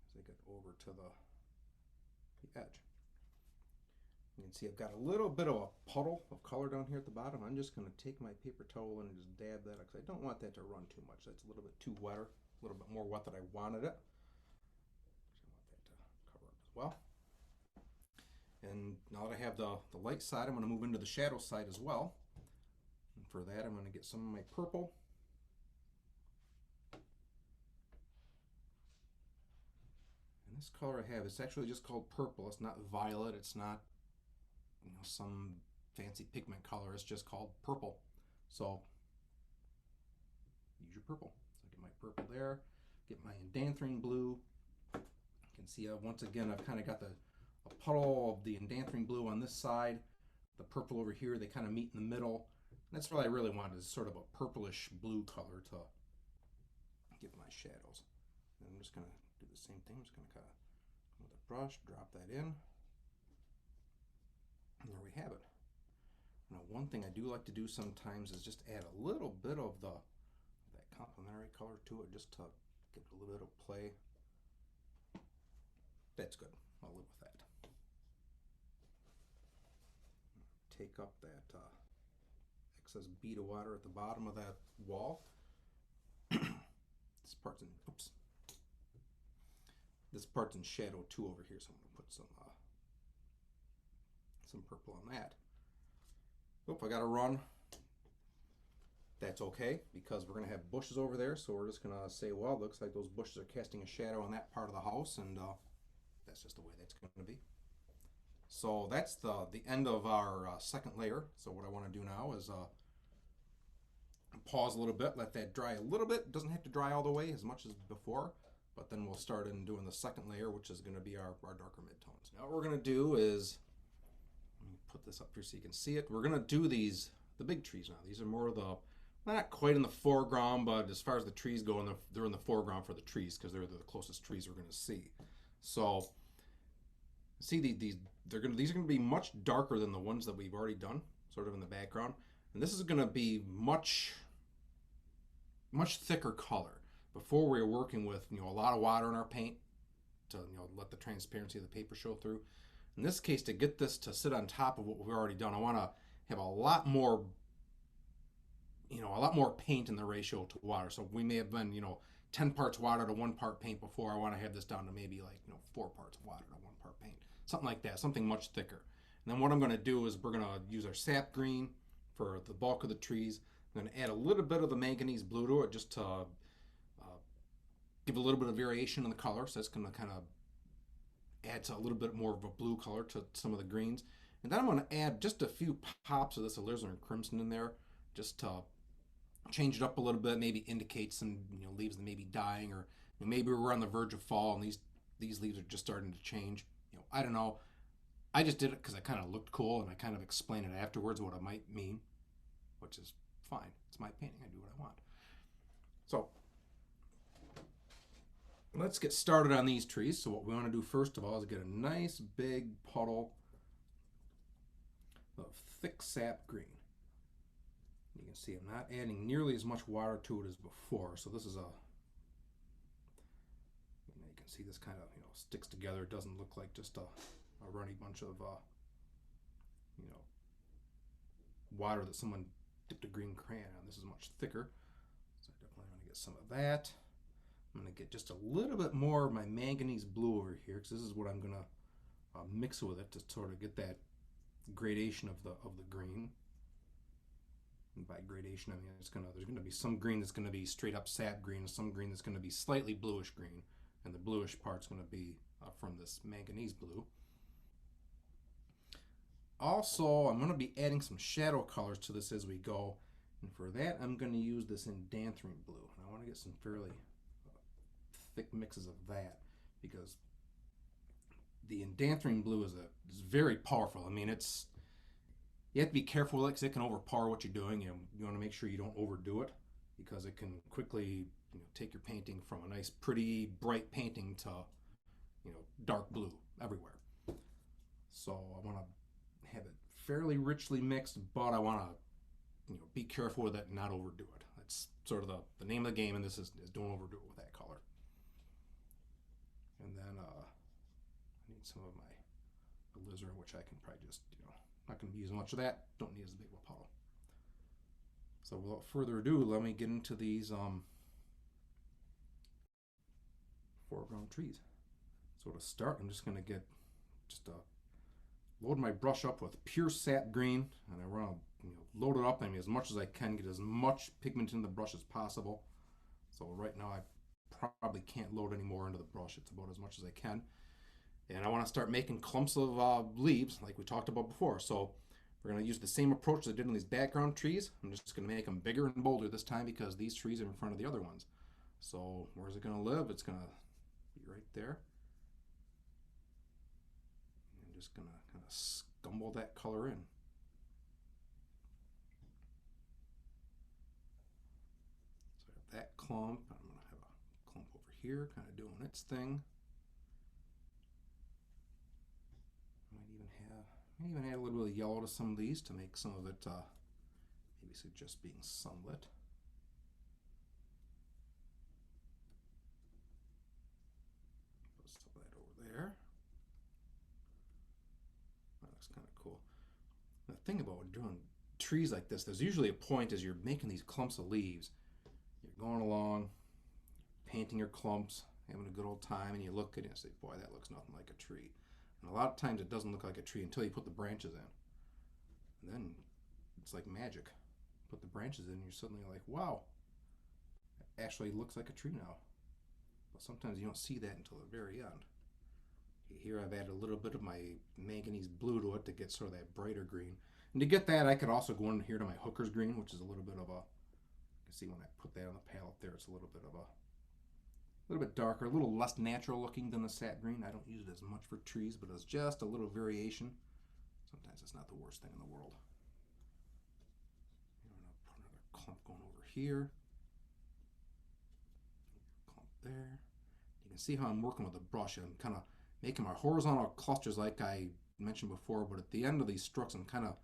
as I get over to the edge. You can see I've got a little bit of a puddle of color down here at the bottom. I'm just going to take my paper towel and just dab that because I don't want that to run too much. That's a little bit too wetter, a little bit more wet than I wanted it. I want that to cover up as well. And now that I have the light side, I'm going to move into the shadow side as well. And for that, I'm going to get some of my purple. And this color I have, it's actually just called purple. It's not violet. It's not some fancy pigment color. It's just called purple. So use your purple. So get my purple there, get my indanthrine blue. You can see once again I've kind of got a puddle of the indanthrine blue on this side, the purple over here. They kind of meet in the middle. And that's what I really want, is sort of a purplish blue color to give my shadows. And I'm just going to do the same thing. I'm just going to kind of with a brush drop that in. And there we have it. Now, one thing I do like to do sometimes is just add a little bit of that complementary color to it, just to give it a little bit of play. That's good. I'll live with that. Take up that excess bead of water at the bottom of that wall. This part's in, oops. This part's in shadow too over here, so I'm going to put some purple on that. Oop, I got to run. That's okay, because we're going to have bushes over there, so we're just going to say, well, it looks like those bushes are casting a shadow on that part of the house, and that's just the way that's going to be. So that's the end of our second layer. So what I want to do now is pause a little bit, let that dry a little bit. It doesn't have to dry all the way as much as before, but then we'll start in doing the second layer, which is going to be our darker midtones. Now what we're going to do is, let me put this up here so you can see it. We're going to do the big trees now. These are more of the, not quite in the foreground, but as far as the trees go, they're in the foreground for the trees because they're the closest trees we're going to see. So see these are going to be much darker than the ones that we've already done, sort of in the background. And this is going to be much thicker color. Before we were working with a lot of water in our paint to let the transparency of the paper show through. In this case, to get this to sit on top of what we've already done, I want to have a lot more paint in the ratio to water. So we may have been 10 parts water to 1 part paint before. I want to have this down to maybe 4 parts water to 1 part paint, something like that, something much thicker. And then what I'm going to do is we're going to use our sap green for the bulk of the trees. I'm going to add a little bit of the manganese blue to it just to give a little bit of variation in the color. So that's going to kind of add a little bit more of a blue color to some of the greens. And then I'm going to add just a few pops of this alizarin crimson in there just to change it up a little bit, maybe indicate some leaves that may be dying, or maybe we're on the verge of fall and these leaves are just starting to change. I don't know. I just did it because I kind of looked cool, and I kind of explained it afterwards what it might mean, which is fine. It's my painting. I do what I want. So let's get started on these trees. So what we want to do first of all is get a nice big puddle of thick sap green. You can see I'm not adding nearly as much water to it as before. So this is you can see this kind of sticks together. It doesn't look like just a runny bunch of water that someone dipped a green crayon on. This is much thicker, so I definitely want to get some of that. I'm going to get just a little bit more of my manganese blue over here, because this is what I'm going to mix with it to sort of get that gradation of the green. And by gradation, I mean there's gonna be some green that's gonna be straight up sap green, and some green that's gonna be slightly bluish green, and the bluish part's gonna be from this manganese blue. Also, I'm gonna be adding some shadow colors to this as we go, and for that I'm gonna use this indanthrene blue. And I want to get some fairly thick mixes of that because the indanthrene blue is very powerful. I mean, you have to be careful with it because it can overpower what you're doing. You want to make sure you don't overdo it because it can quickly take your painting from a nice, pretty, bright painting to dark blue everywhere. So I want to have it fairly richly mixed, but I want to be careful with it and not overdo it. That's sort of the name of the game, and this is don't overdo it with that color. And then I need some of my alizarin, which I can probably just not going to use much of that. Don't need as big of a puddle. So without further ado, let me get into these foreground trees. So to start, I'm just going to get load my brush up with pure sap green, and I want to load it up as much as I can, get as much pigment in the brush as possible. So right now I probably can't load any more into the brush. It's about as much as I can. And I want to start making clumps of leaves like we talked about before. So we're going to use the same approach as I did on these background trees. I'm just going to make them bigger and bolder this time because these trees are in front of the other ones. So where's it going to live? It's going to be right there. I'm just going to kind of scumble that color in. So I have that clump. I'm going to have a clump over here kind of doing its thing. I even add a little bit of yellow to some of these to make some of it maybe suggest being sunlit. Put some of that over there. That looks kind of cool. The thing about doing trees like this, there's usually a point as you're making these clumps of leaves. You're going along, painting your clumps, having a good old time, and you look at it and say, boy, that looks nothing like a tree. And a lot of times it doesn't look like a tree until you put the branches in. And then it's like magic. Put the branches in and you're suddenly like, wow, it actually looks like a tree now. But sometimes you don't see that until the very end. Here I've added a little bit of my manganese blue to it to get sort of that brighter green. And to get that, I could also go in here to my hooker's green, which is a little bit of a, you can see when I put that on the palette there, it's a little bit of a little bit darker, a little less natural looking than the sap green. I don't use it as much for trees, but it's just a little variation. Sometimes it's not the worst thing in the world. I'm going to put another clump going over here. Clump there. You can see how I'm working with the brush. I'm kind of making my horizontal clusters like I mentioned before, but at the end of these strokes, I'm kind of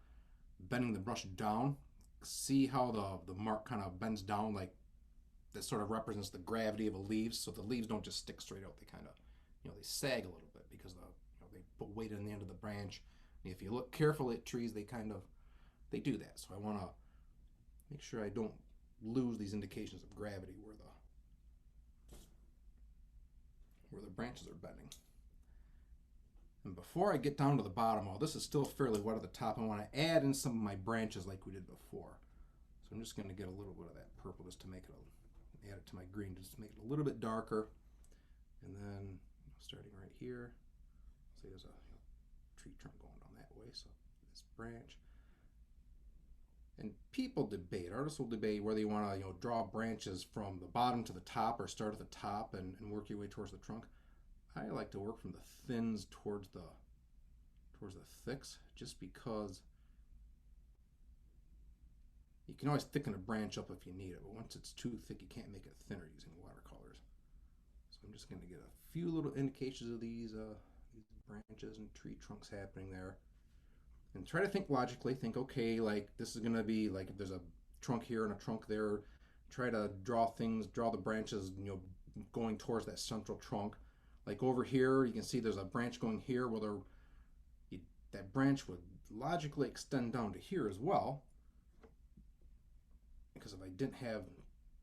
bending the brush down. See how the mark kind of bends down like that sort of represents the gravity of the leaves, so the leaves don't just stick straight out. They kind of, they sag a little bit because they put weight in the end of the branch. And if you look carefully at trees, they do that. So I want to make sure I don't lose these indications of gravity where the branches are bending. And before I get down to the bottom, this is still fairly wet at the top. I want to add in some of my branches like we did before. So I'm just going to get a little bit of that purple just to make it add it to my green just to make it a little bit darker. And then starting right here, see there's a tree trunk going down that way, so this branch. And people debate, artists will debate whether you want to draw branches from the bottom to the top or start at the top and work your way towards the trunk. I like to work from the thins towards the thicks, just because you can always thicken a branch up if you need it, but once it's too thick, you can't make it thinner using watercolors. So I'm just going to get a few little indications of these branches and tree trunks happening there. And try to think logically. Think, okay, like this is going to be like if there's a trunk here and a trunk there, try to draw the branches, going towards that central trunk. Like over here, you can see there's a branch going here, well, that branch would logically extend down to here as well. Because if I didn't have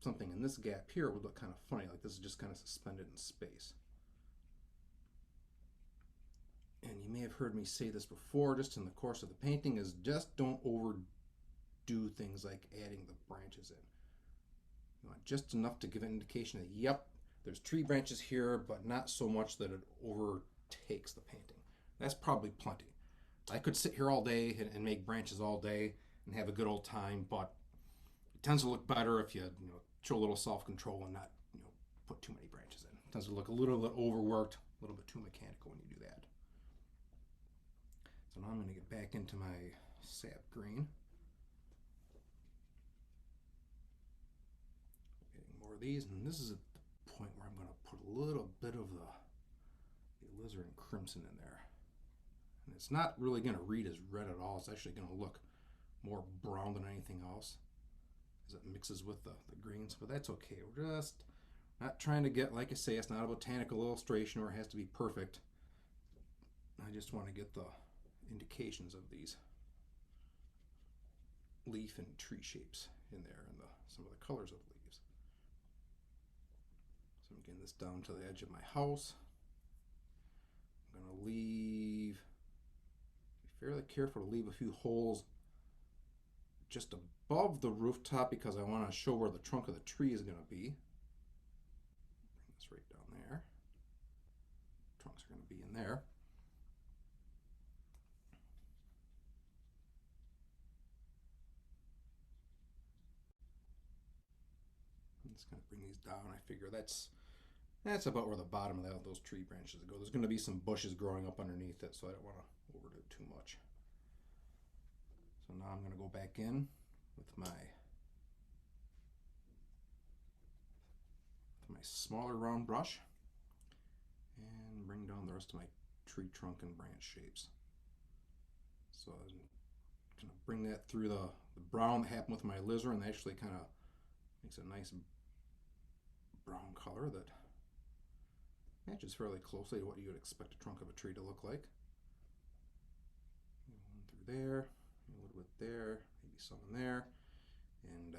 something in this gap here, it would look kind of funny, like this is just kind of suspended in space. And you you may have heard me say this before, just in the course of the painting, is just don't overdo things like adding the branches in. You want just enough to give an indication that, yep, there's tree branches here, but not so much that it overtakes the painting. That's probably plenty. I could sit here all day and make branches all day and have a good old time, but it tends to look better if you show a little self-control and not put too many branches in. It tends to look a little bit overworked, a little bit too mechanical when you do that. So now I'm going to get back into my sap green. Getting more of these, and this is at the point where I'm going to put a little bit of the alizarin crimson in there. And it's not really going to read as red at all. It's actually going to look more brown than anything else as it mixes with the greens, but that's okay. We're just not trying to get, like I say, it's not a botanical illustration where it has to be perfect. I just want to get the indications of these leaf and tree shapes in there and some of the colors of the leaves. So I'm getting this down to the edge of my house. I'm going to be fairly careful to leave a few holes just above the rooftop because I want to show where the trunk of the tree is going to be. Bring this right down there. Trunks are going to be in there. I'm just going to bring these down. I figure that's about where the bottom of those tree branches go. There's going to be some bushes growing up underneath it, so I don't want to overdo it too much. So now I'm going to go back in with my smaller round brush and bring down the rest of my tree trunk and branch shapes. So I'm going to bring that through the brown that happened with my alizarin, and actually kind of makes a nice brown color that matches fairly closely to what you would expect a trunk of a tree to look like. One through there, a little bit there, maybe some in there, and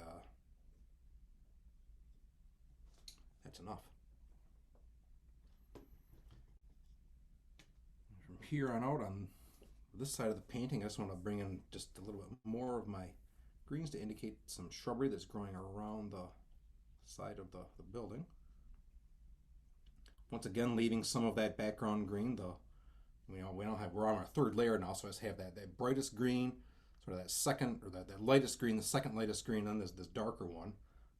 that's enough. From here on out, on this side of the painting, I just want to bring in just a little bit more of my greens to indicate some shrubbery that's growing around the side of the building. Once again, leaving some of that background green. We're on our third layer now, so I just have that brightest green, sort of that second, or that lightest green, the second lightest green, and then there's this darker one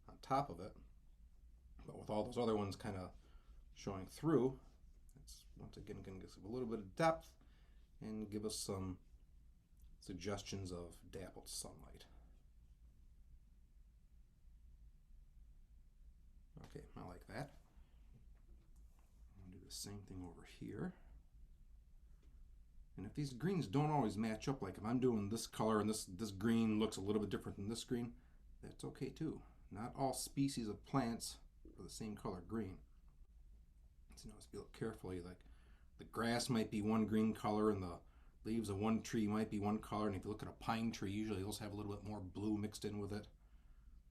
on top of it. But with all those other ones kind of showing through, it's once again going to give us a little bit of depth and give us some suggestions of dappled sunlight. Okay, I like that. I'm going to do the same thing over here. And if these greens don't always match up, like if I'm doing this color and this green looks a little bit different than this green, that's okay too. Not all species of plants are the same color green. So just look carefully, like the grass might be one green color and the leaves of one tree might be one color, and if you look at a pine tree, usually those have a little bit more blue mixed in with it.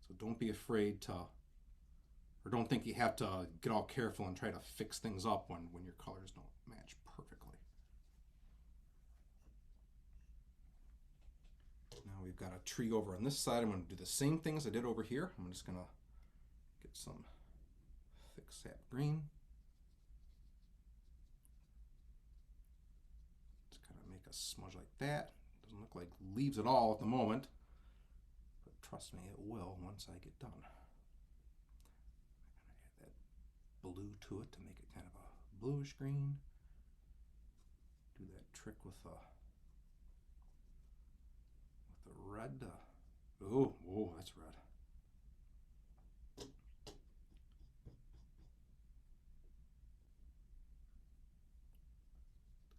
So don't be afraid to, or don't think you have to get all careful and try to fix things up when your colors don't match perfectly. Now we've got a tree over on this side. I'm going to do the same thing as I did over here. I'm just going to get some thick sap green. Just kind of make a smudge like that. Doesn't look like leaves at all at the moment, but trust me, it will once I get done. I'm going to add that blue to it to make it kind of a bluish green. Do that trick with the red. Oh, that's red.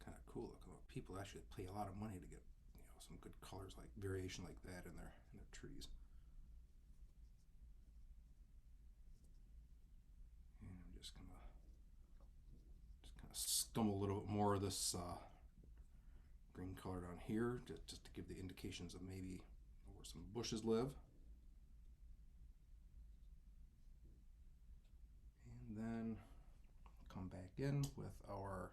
Kind of cool. People actually pay a lot of money to get some good colors, like variation like that in their trees. And I'm just gonna kind of scum a little bit more of this green color down here, just to give the indications of maybe where some bushes live. And then come back in with our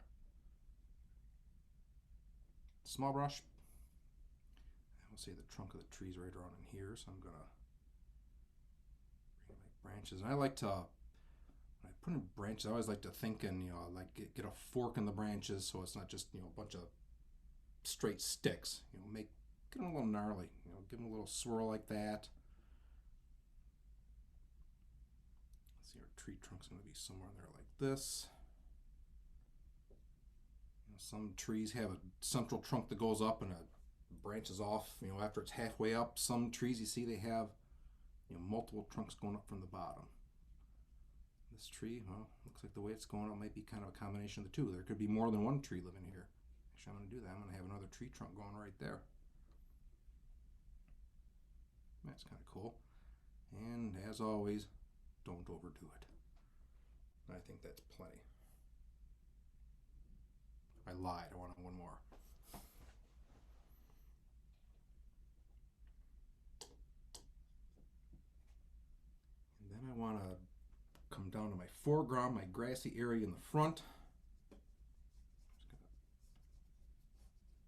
small brush. We'll see the trunk of the trees right around in here, so I'm gonna bring my branches. And I like to, when I put in branches, I always like to think and like get a fork in the branches, so it's not just a bunch of straight sticks. Get them a little gnarly. Give them a little swirl like that. Let's see, our tree trunk's gonna be somewhere in there like this. Some trees have a central trunk that goes up and it branches off, after it's halfway up. Some trees you see they have, multiple trunks going up from the bottom. This tree, well, looks like the way it's going up might be kind of a combination of the two. There could be more than one tree living here. Actually, I'm going to do that. I'm going to have another tree trunk going right there. That's kind of cool. And as always, don't overdo it. I think that's plenty. I lied. I want one more. And then I want to come down to my foreground, my grassy area in the front.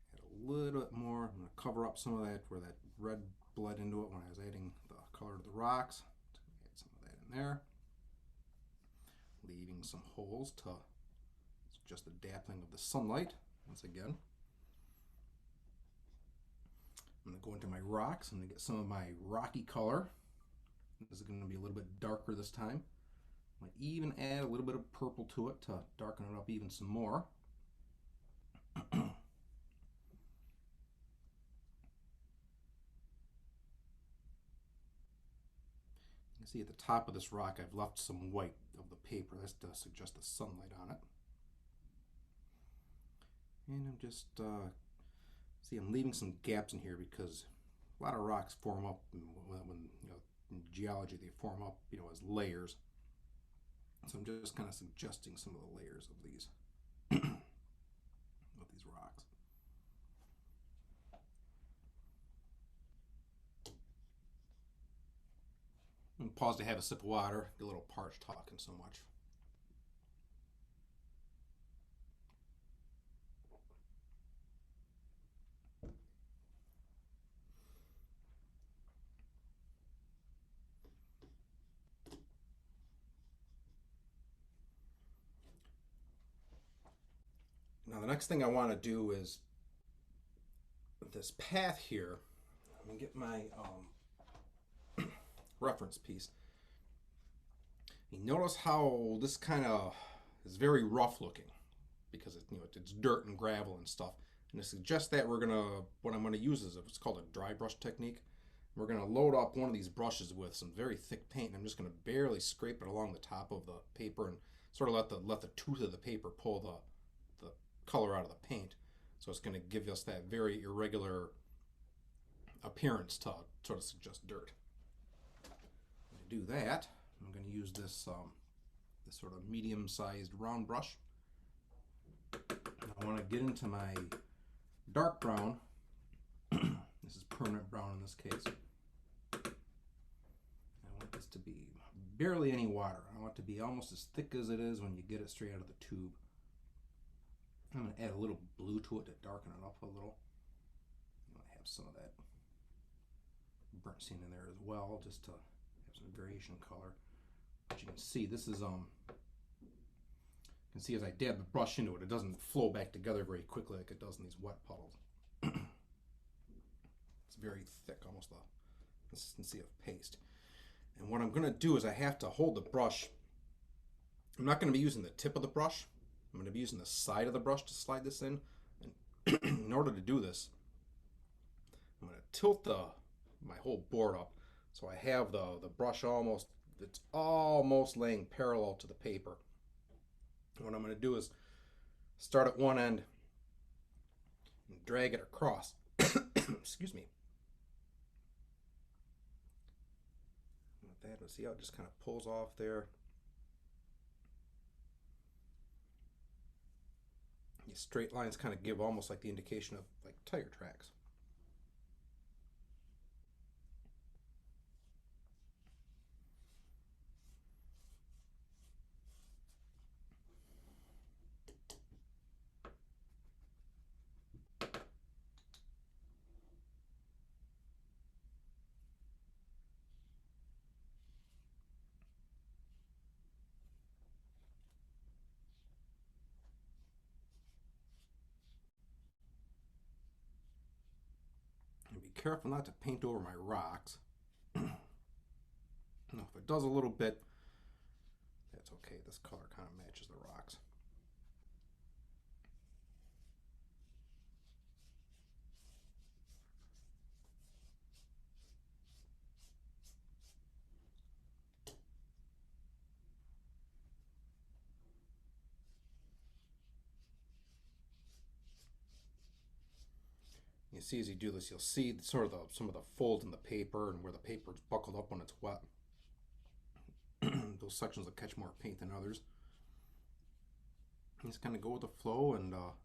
Just gonna add a little bit more. I'm going to cover up some of that where that red bled into it when I was adding the color to the rocks. Add some of that in there. Leaving some holes to just the dappling of the sunlight once again. I'm going to go into my rocks. I'm going to get some of my rocky color. This is going to be a little bit darker this time. I'm going to even add a little bit of purple to it to darken it up even some more. You can see at the top of this rock I've left some white of the paper. That's to suggest the sunlight on it. And I'm just, see, I'm leaving some gaps in here because a lot of rocks form up when in geology they form up, as layers. So I'm just kind of suggesting some of the layers of these, rocks. And pause to have a sip of water, get a little parched talking so much. Now the next thing I want to do is this path here. I'm going to get my reference piece. You notice how this kind of is very rough looking because it's dirt and gravel and stuff. And to suggest that, what I'm going to use is what's called a dry brush technique. We're going to load up one of these brushes with some very thick paint, and I'm just going to barely scrape it along the top of the paper and sort of let the tooth of the paper pull the color out of the paint. So it's going to give us that very irregular appearance to sort of suggest dirt. To do that, I'm going to use this sort of medium-sized round brush. I want to get into my dark brown. This is permanent brown in this case. I want this to be barely any water. I want it to be almost as thick as it is when you get it straight out of the tube. I'm going to add a little blue to it to darken it up a little. I'm going to have some of that burnt sienna in there as well, just to have some variation in color. But you can see this is you can see as I dab the brush into it, it doesn't flow back together very quickly like it does in these wet puddles. It's very thick, almost the consistency of paste. And what I'm going to do is I have to hold the brush. I'm not going to be using the tip of the brush. I'm going to be using the side of the brush to slide this in. And in order to do this, I'm going to tilt my whole board up so I have the brush it's almost laying parallel to the paper. And what I'm going to do is start at one end and drag it across. Excuse me. With that, see how it just kind of pulls off there. These straight lines kind of give almost like the indication of like tire tracks. careful not to paint over my rocks. Now, if it does a little bit, that's okay. This color kind of matches the rocks. You see, as you do this, you'll see sort of some of the folds in the paper and where the paper is buckled up when it's wet. Those sections will catch more paint than others. You just kind of go with the flow, and wherever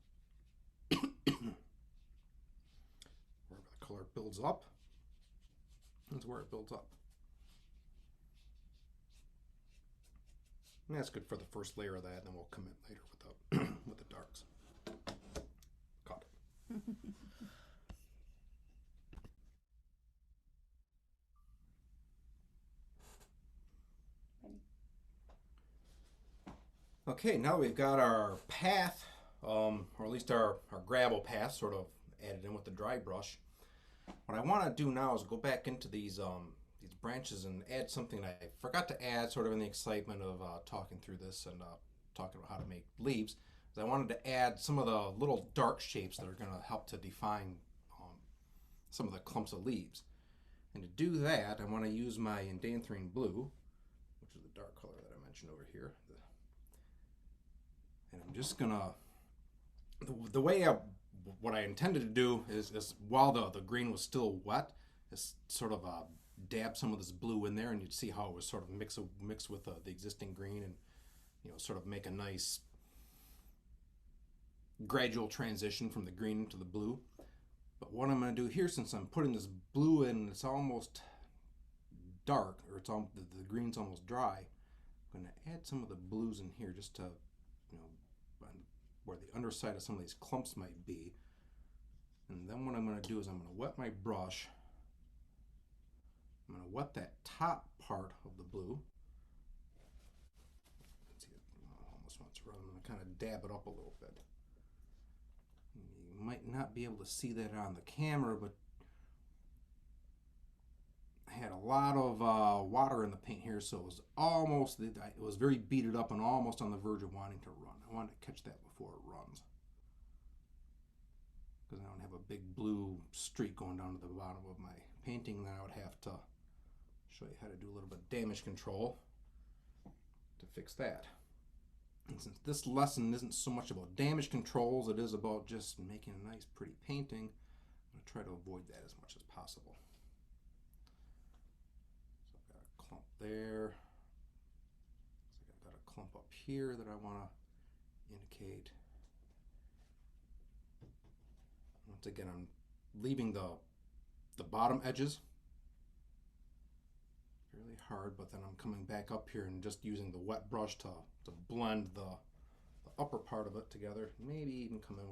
the color builds up, that's where it builds up. And that's good for the first layer of that, and then we'll come in later with the with the darks. Cut. Okay, now we've got our path, or at least our gravel path sort of added in with the dry brush. What I want to do now is go back into these branches and add something that I forgot to add sort of in the excitement of talking through this and talking about how to make leaves. I wanted to add some of the little dark shapes that are going to help to define some of the clumps of leaves. And to do that, I want to use my indanthrine blue, which is the dark color that I mentioned over here. And I'm just gonna, the way what I intended to do is while the green was still wet, is sort of dab some of this blue in there, and you'd see how it was sort of mix with the existing green, and sort of make a nice gradual transition from the green to the blue. But what I'm going to do here, since I'm putting this blue in, it's almost dark, or the green's almost dry, I'm going to add some of the blues in here just to where the underside of some of these clumps might be. And then what I'm going to do is I'm going to wet my brush. I'm going to wet that top part of the blue. Let's see, almost wants to run. I'm going to kind of dab it up a little bit. You might not be able to see that on the camera, but I had a lot of water in the paint here, so it was very beaded up and almost on the verge of wanting to run. I wanted to catch that before it runs, because I don't have a big blue streak going down to the bottom of my painting. Then I would have to show you how to do a little bit of damage control to fix that. And since this lesson isn't so much about damage controls, it is about just making a nice pretty painting, I'm going to try to avoid that as much as possible. So I've got a clump there. So I've got a clump up here that I want to indicate. Once again, I'm leaving the bottom edges fairly hard, but then I'm coming back up here and just using the wet brush to blend the upper part of it together. Maybe even come in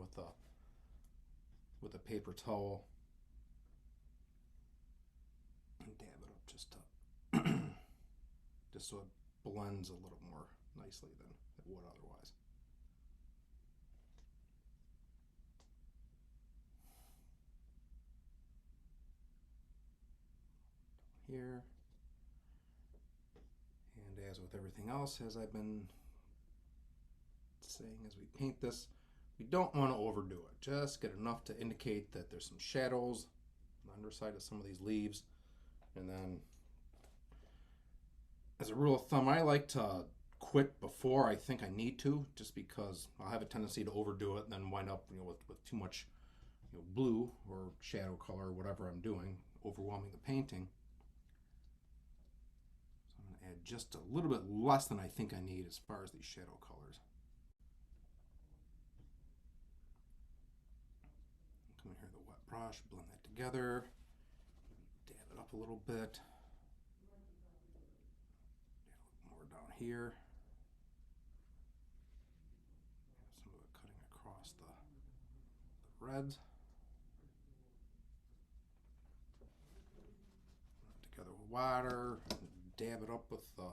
with a paper towel and dab it up just so it blends a little more nicely than it would otherwise. Here, and as with everything else, as I've been saying as we paint this, we don't want to overdo it. Just get enough to indicate that there's some shadows on the underside of some of these leaves. And then, as a rule of thumb, I like to quit before I think I need to, just because I'll have a tendency to overdo it and then wind up with too much blue or shadow color or whatever I'm doing, overwhelming the painting. So I'm going to add just a little bit less than I think I need as far as these shadow colors. Come in here with the wet brush, blend that together, dab it up a little bit. More down here. Some of it cutting across the reds. Together with water, dab it up with the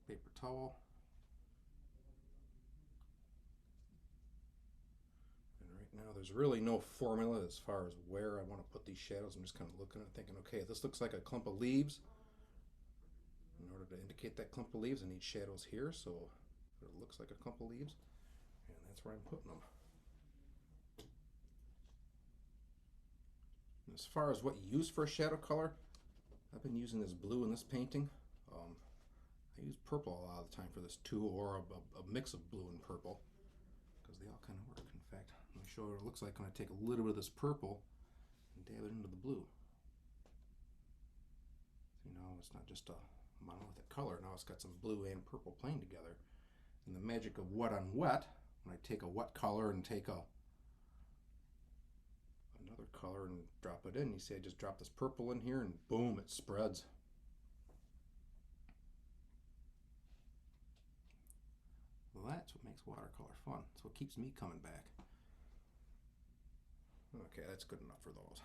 paper towel. And right now there's really no formula as far as where I want to put these shadows. I'm just kind of looking at it thinking, okay, this looks like a clump of leaves. In order to indicate that clump of leaves, I need shadows here, so it looks like a clump of leaves, and that's where I'm putting them. As far as what you use for a shadow color, I've been using this blue in this painting. I use purple a lot of the time for this too, or a mix of blue and purple, because they all kind of work. In fact, let me show you what it looks like when I take a little bit of this purple and dab it into the blue. You know, it's not just a monolithic color. Now it's got some blue and purple playing together. And the magic of wet on wet, when I take a wet color and take another color and drop it in, you see I just drop this purple in here and boom, it spreads. Well, that's what makes watercolor fun. That's what keeps me coming back. Okay, that's good enough for those.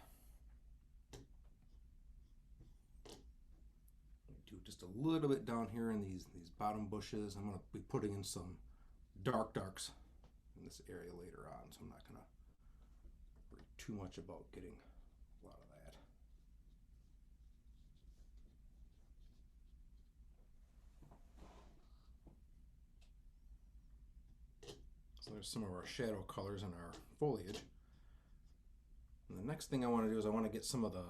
Do just a little bit down here in these bottom bushes. I'm going to be putting in some darks in this area later on, so I'm not going to worry too much about getting a lot of that. So there's some of our shadow colors in our foliage. And the next thing I want to do is I want to get some of the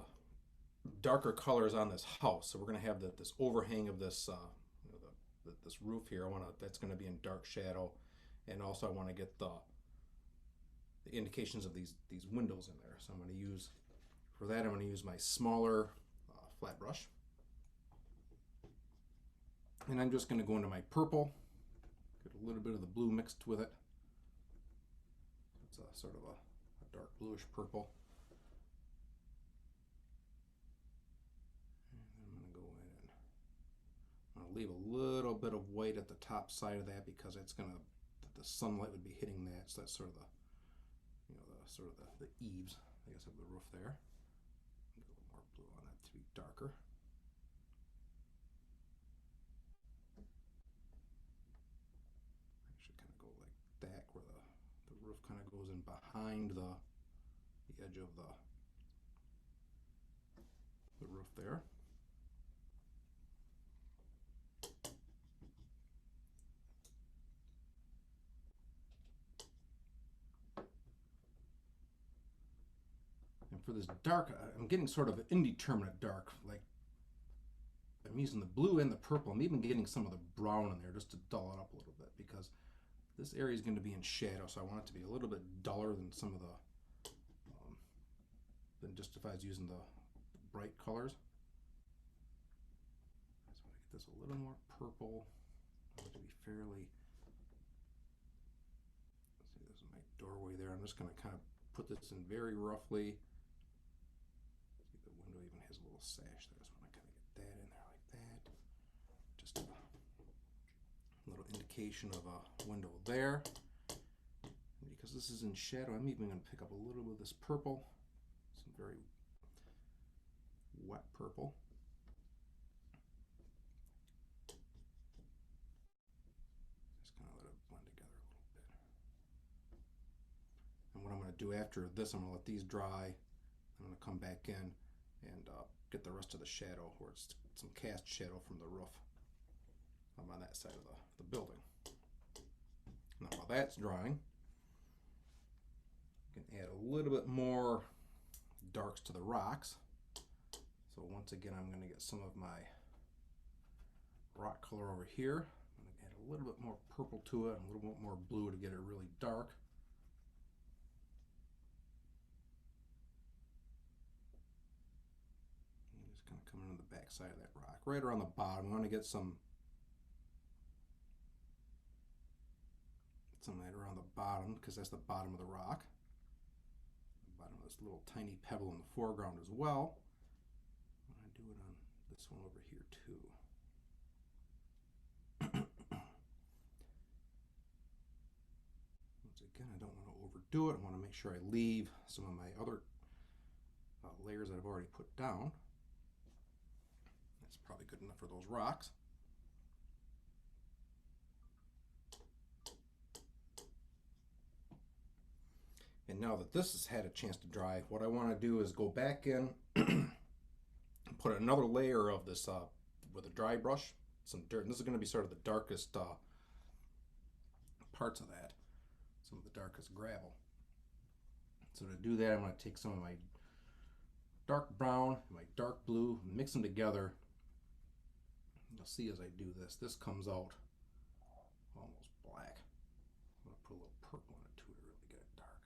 darker colors on this house. So we're going to have this overhang of this this roof here. That's going to be in dark shadow, and also I want to get the indications of these windows in there. So I'm going to use, for that, I'm going to use my smaller flat brush, and I'm just going to go into my purple, get a little bit of the blue mixed with it. It's a sort of a dark bluish purple. Leave a little bit of white at the top side of that because it's gonna, the sunlight would be hitting that, so that's sort of the, you know, the eaves, I guess, of the roof there. Get a little more blue on that to be darker. I should kind of go like that, where the roof kind of goes in behind the edge of the roof there. For this dark, I'm getting sort of an indeterminate dark. Like, I'm using the blue and the purple. I'm even getting some of the brown in there just to dull it up a little bit, because this area is going to be in shadow, so I want it to be a little bit duller than some of the, than just if I was using the bright colors. I just want to get this a little more purple. I want it to be fairly, let's see, this is my doorway there. I'm just going to kind of put this in very roughly. Even has a little sash there, so I kind of get that in there like that. Just a little indication of a window there. And because this is in shadow, I'm even going to pick up a little bit of this purple, some very wet purple. Just kind of let it blend together a little bit. And what I'm going to do after this, I'm going to let these dry. I'm going to come back in and get the rest of the shadow, where it's some cast shadow from the roof on that side of the building. Now while that's drying, you can add a little bit more darks to the rocks. So once again, I'm going to get some of my rock color over here. I'm going to add a little bit more purple to it, and a little bit more blue to get it really dark. Kind of coming in the back side of that rock, right around the bottom. I want to get some right around the bottom, because that's the bottom of the rock. The bottom of this little tiny pebble in the foreground as well. I want to do it on this one over here too. Once again, I don't want to overdo it. I want to make sure I leave some of my other layers that I've already put down. That's probably good enough for those rocks. And now that this has had a chance to dry, what I want to do is go back in and put another layer of this with a dry brush, some dirt. And this is going to be sort of the darkest parts of that, some of the darkest gravel. So to do that, I'm going to take some of my dark brown and my dark blue, mix them together. You'll see as I do this, this comes out almost black. I'm going to put a little purple in it too to really get it dark.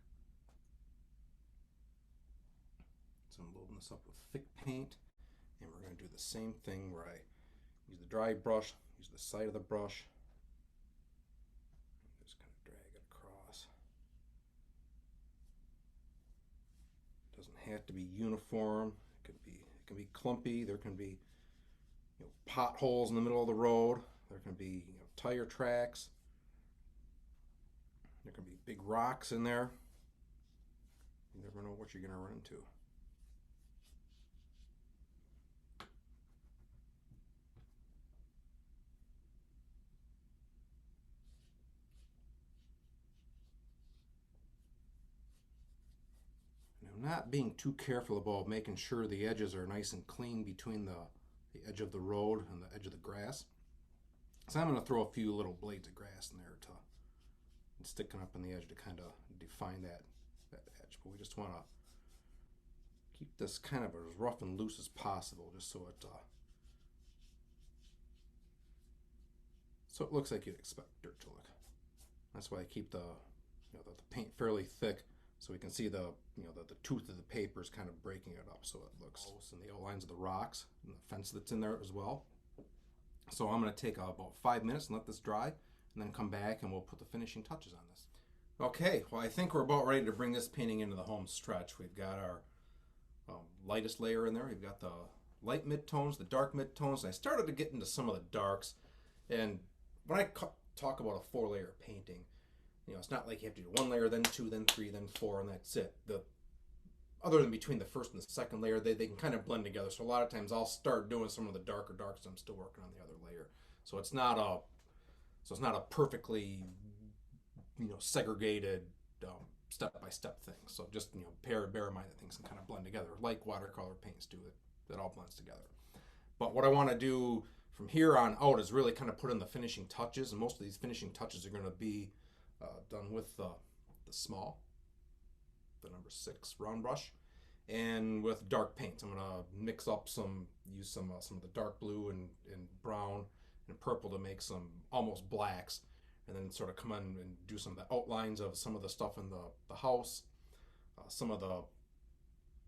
So I'm loading this up with thick paint, and we're going to do the same thing where I use the dry brush, use the side of the brush, and just kind of drag it across. It doesn't have to be uniform. It can be clumpy. There can be potholes in the middle of the road. There can be tire tracks. There can be big rocks in there. You never know what you're going to run into. And I'm not being too careful about making sure the edges are nice and clean between the edge of the road and the edge of the grass. So I'm going to throw a few little blades of grass in there and sticking up on the edge to kind of define that edge. But we just want to keep this kind of as rough and loose as possible, just so it looks like you'd expect dirt to look. That's why I keep the paint fairly thick, so we can see the tooth of the paper is kind of breaking it up, so it looks close, and the outlines of the rocks and the fence that's in there as well. So I'm going to take about 5 minutes and let this dry, and then come back and we'll put the finishing touches on this. Okay, well I think we're about ready to bring this painting into the home stretch. We've got our lightest layer in there. We've got the light midtones, the dark midtones, and I started to get into some of the darks. And when I talk about a 4-layer painting, it's not like you have to do 1 layer, then 2, then 3, then 4, and that's it. Other than between the first and the second layer, they can kind of blend together. So a lot of times I'll start doing some of the darker darks. I'm still working on the other layer. So it's not a perfectly segregated step-by-step thing. So just bear in mind that things can kind of blend together, like watercolor paints do. That all blends together. But what I want to do from here on out is really kind of put in the finishing touches, and most of these finishing touches are going to be done with the small, the number 6 round brush, and with dark paints. I'm going to mix up use some of the dark blue and brown and purple to make some almost blacks, and then sort of come in and do some of the outlines of some of the stuff in the house, some of the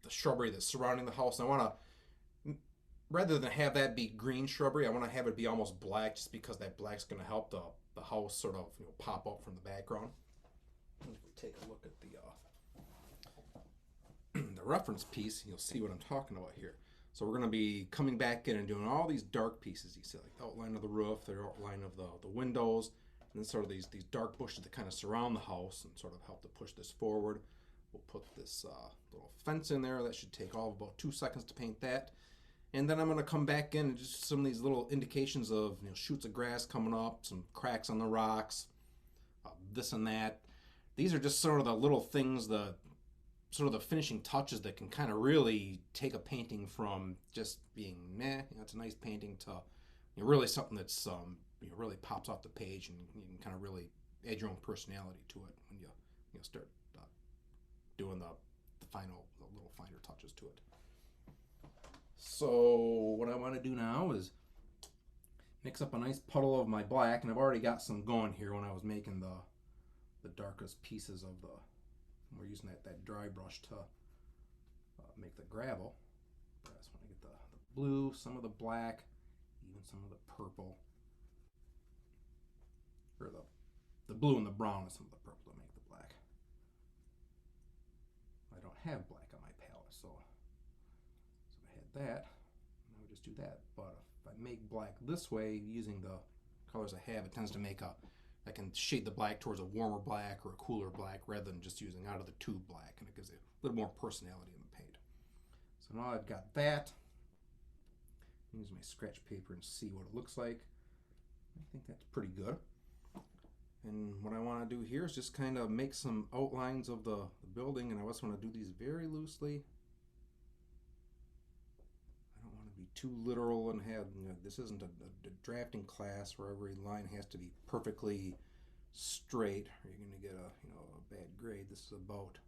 shrubbery that's surrounding the house. And I want to, rather than have that be green shrubbery, I want to have it be almost black, just because that black's going to help the house sort of pop up from the background. If we take a look at the reference piece, you'll see what I'm talking about here. So we're going to be coming back in and doing all these dark pieces. You see, like the outline of the roof, the outline of the windows, and then sort of these dark bushes that kind of surround the house and sort of help to push this forward. We'll put this little fence in there. That should take all of about 2 seconds to paint that. And then I'm going to come back in and just some of these little indications of shoots of grass coming up, some cracks on the rocks, this and that. These are just sort of the little things, sort of the finishing touches that can kind of really take a painting from just being it's a nice painting, to really something that's really pops off the page, and you can kind of really add your own personality to it when you start doing the little finer touches to it. So what I want to do now is mix up a nice puddle of my black, and I've already got some going here when I was making the darkest pieces of we're using that dry brush to make the gravel. But I just want to get the blue, some of the black, even some of the purple, or the blue and the brown and some of the purple to make the black. I don't have black on my palette, so I had that, and I would just do that. But if I make black this way, using the colors I have, it tends to make I can shade the black towards a warmer black or a cooler black, rather than just using out of the tube black, and it gives it a little more personality in the paint. So now I've got that. Use my scratch paper and see what it looks like. I think that's pretty good. And what I want to do here is just kind of make some outlines of the building, and I just want to do these very loosely. I don't want to be too literal and have, this isn't a drafting class where every line has to be perfectly straight or you're going to get a bad grade. This is about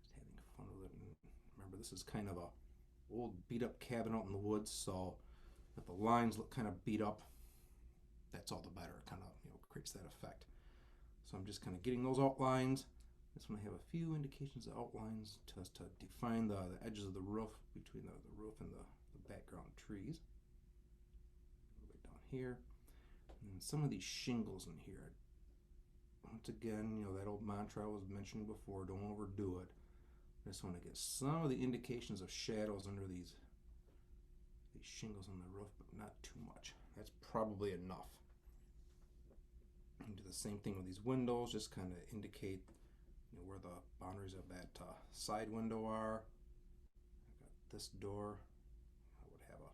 just having fun with it. And remember, this is kind of a old beat up cabin out in the woods, so if the lines look kind of beat up, that's all the better. It kind of creates that effect. So I'm just kind of getting those outlines. This one I have a few indications of outlines to define the edges of the roof between the roof and the background trees. Right down here. And some of these shingles in here. Once again, that old mantra I was mentioning before, don't overdo it. I just want to get some of the indications of shadows under these shingles on the roof, but not too much. That's probably enough. And do the same thing with these windows, just kind of indicate where the boundaries of that side window are. I've got this door. I would have a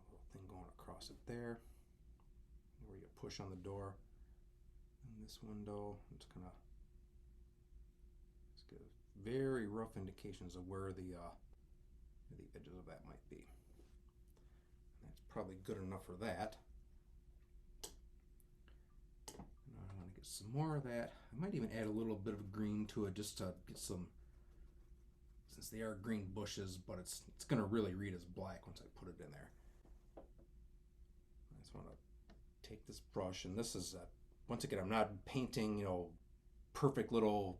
little thing going across it there, where you push on the door. And this window, it's kind of give very rough indications of where the edges of that might be. And that's probably good enough for that. I want to get some more of that. I might even add a little bit of green to it just to get some, since they are green bushes, but it's going to really read as black once I put it in there. I just want to take this brush, and this is, once again, I'm not painting, perfect little,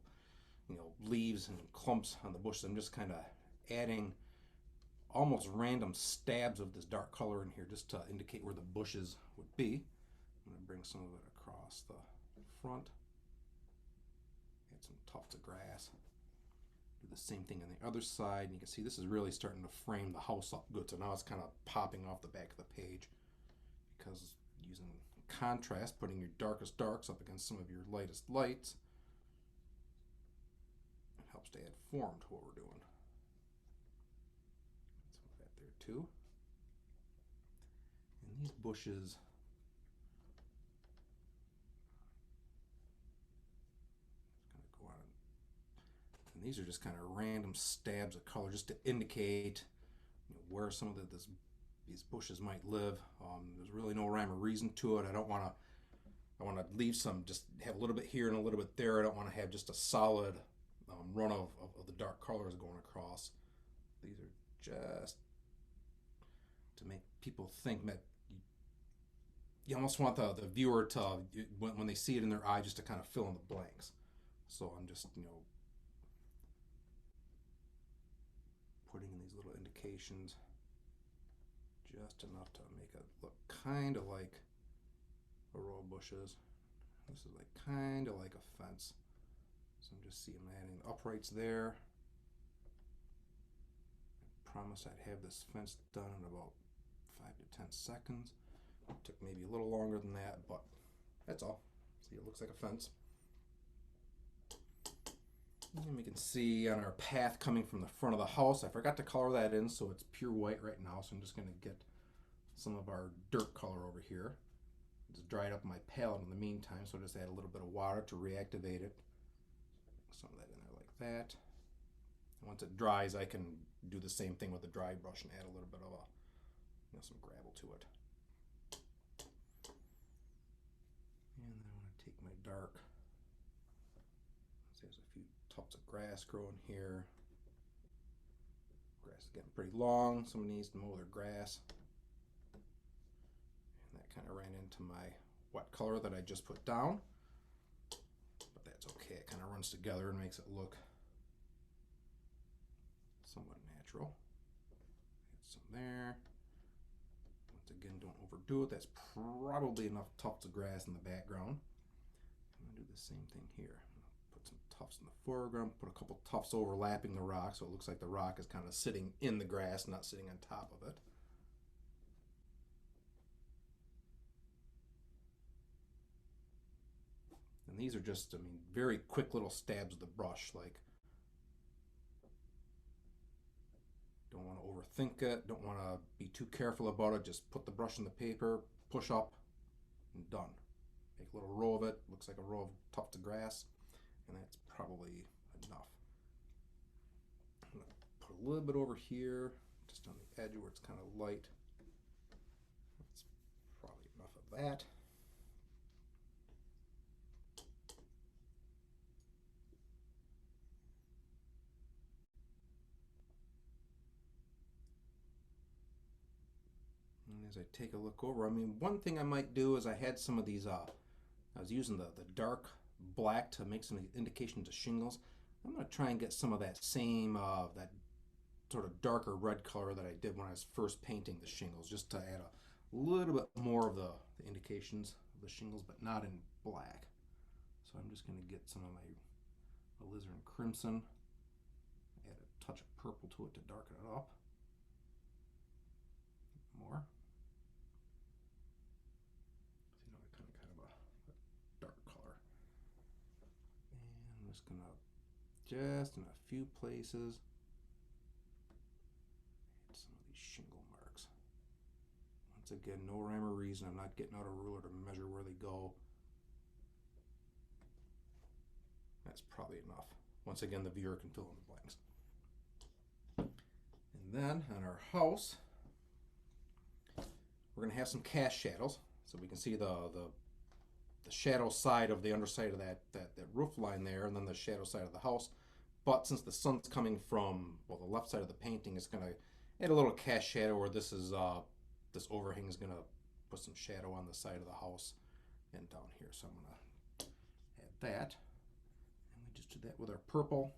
leaves and clumps on the bushes. I'm just kind of adding almost random stabs of this dark color in here just to indicate where the bushes would be. I'm going to bring some of it across the front. Add some tufts of grass. Do the same thing on the other side. And you can see this is really starting to frame the house up good. So now it's kind of popping off the back of the page, because using contrast, putting your darkest darks up against some of your lightest lights, it helps to add form to what we're doing. Some of that there too. And these bushes, and these are just kind of random stabs of color just to indicate where some of these bushes might live. There's really no rhyme or reason to it. I want to leave some, just have a little bit here and a little bit there. I don't want to have just a solid run of the dark colors going across. These are just to make people think that you almost want the viewer to, when they see it in their eye, just to kind of fill in the blanks. So I'm just, putting in these little indications, just enough to make it look kind of like a row of bushes. This is like kind of like a fence. So I'm just adding the uprights there. I promised I'd have this fence done in about 5 to 10 seconds. It took maybe a little longer than that, but that's all. See, it looks like a fence. And we can see on our path coming from the front of the house, I forgot to color that in, so it's pure white right now. So I'm just going to get some of our dirt color over here. Just dried up my palette in the meantime, so just add a little bit of water to reactivate it. Some of that in there like that. And once it dries, I can do the same thing with the dry brush and add a little bit of some gravel to it. And then I want to take my dark. There's a few tufts of grass growing here. Grass is getting pretty long. Somebody needs to mow their grass. And that kind of ran into my wet color that I just put down. But that's okay. It kind of runs together and makes it look somewhat natural. Add some there. Once again, don't overdo it. That's probably enough tufts of grass in the background. I'm going to do the same thing here. Put some tufts in the foreground, put a couple tufts overlapping the rock so it looks like the rock is kind of sitting in the grass, not sitting on top of it. And these are just, very quick little stabs of the brush, like, don't want to overthink it, don't want to be too careful about it, just put the brush in the paper, push up, and done. Make a little row of it, looks like a row of tufts of grass, and that's probably enough. I'm going to put a little bit over here, just on the edge where it's kind of light. That's probably enough of that. And as I take a look over, I mean, one thing I might do is I had some of these, I was using the dark black to make some indications of shingles. I'm going to try and get some of that same, that sort of darker red color that I did when I was first painting the shingles, just to add a little bit more of the indications of the shingles, but not in black. So I'm just going to get some of my alizarin crimson, add a touch of purple to it to darken it up more. So, kind of a dark color. And I'm just going to, just in a few places, add some of these shingle marks. Once again, no rhyme or reason. I'm not getting out a ruler to measure where they go. That's probably enough. Once again, the viewer can fill in the blanks. And then on our house, we're going to have some cast shadows, so we can see the shadow side of the underside of that roof line there, and then the shadow side of the house. But since the sun's coming from, well, the left side of the painting, it's going to add a little cast shadow where this is this overhang is going to put some shadow on the side of the house and down here. So I'm going to add that. And we just do that with our purple.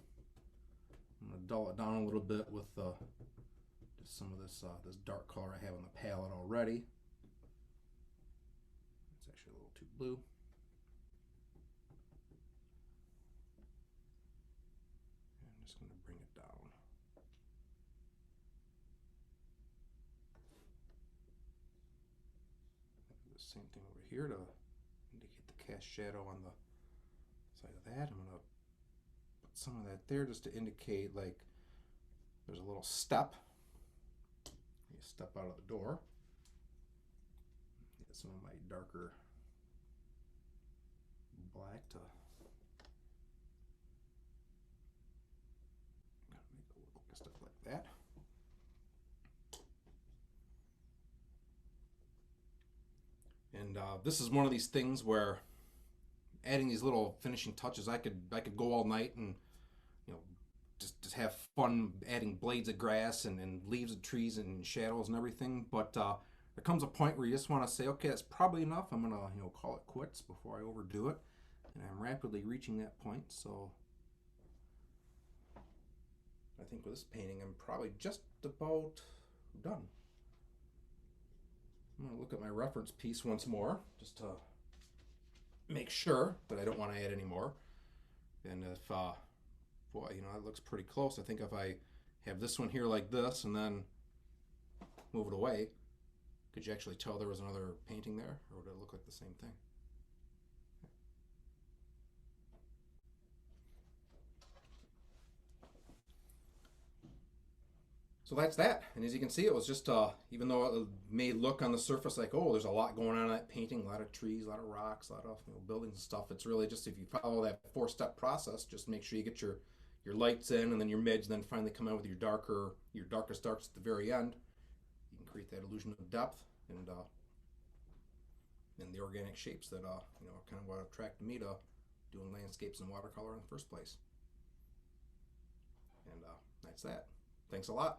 I'm going to dull it down a little bit with just some of this this dark color I have on the palette already. It's actually a little too blue. And I'm just going to bring it down. Do the same thing over here to indicate the cast shadow on the side of that. I'm going to put some of that there just to indicate like there's a little step. You step out of the door. Get some of my darker black to make it look like stuff like that. And this is one of these things where adding these little finishing touches, I could go all night and just have fun adding blades of grass and leaves of trees and shadows and everything. But there comes a point where you just want to say, okay, that's probably enough. I'm gonna call it quits before I overdo it. And I'm rapidly reaching that point. So I think with this painting, I'm probably just about done. I'm gonna look at my reference piece once more, just to make sure that I don't want to add any more. And if boy, it looks pretty close. I think if I have this one here like this and then move it away, could you actually tell there was another painting there, or would it look like the same thing? So that's that. And as you can see, it was just, even though it may look on the surface like, oh, there's a lot going on in that painting, a lot of trees, a lot of rocks, a lot of buildings and stuff. It's really just, if you follow that 4-step process, just make sure you get your lights in and then your mids, and then finally come out with your darkest darks at the very end. You can create that illusion of depth and the organic shapes that kind of what attracted me to doing landscapes and watercolor in the first place. And that's that. Thanks a lot.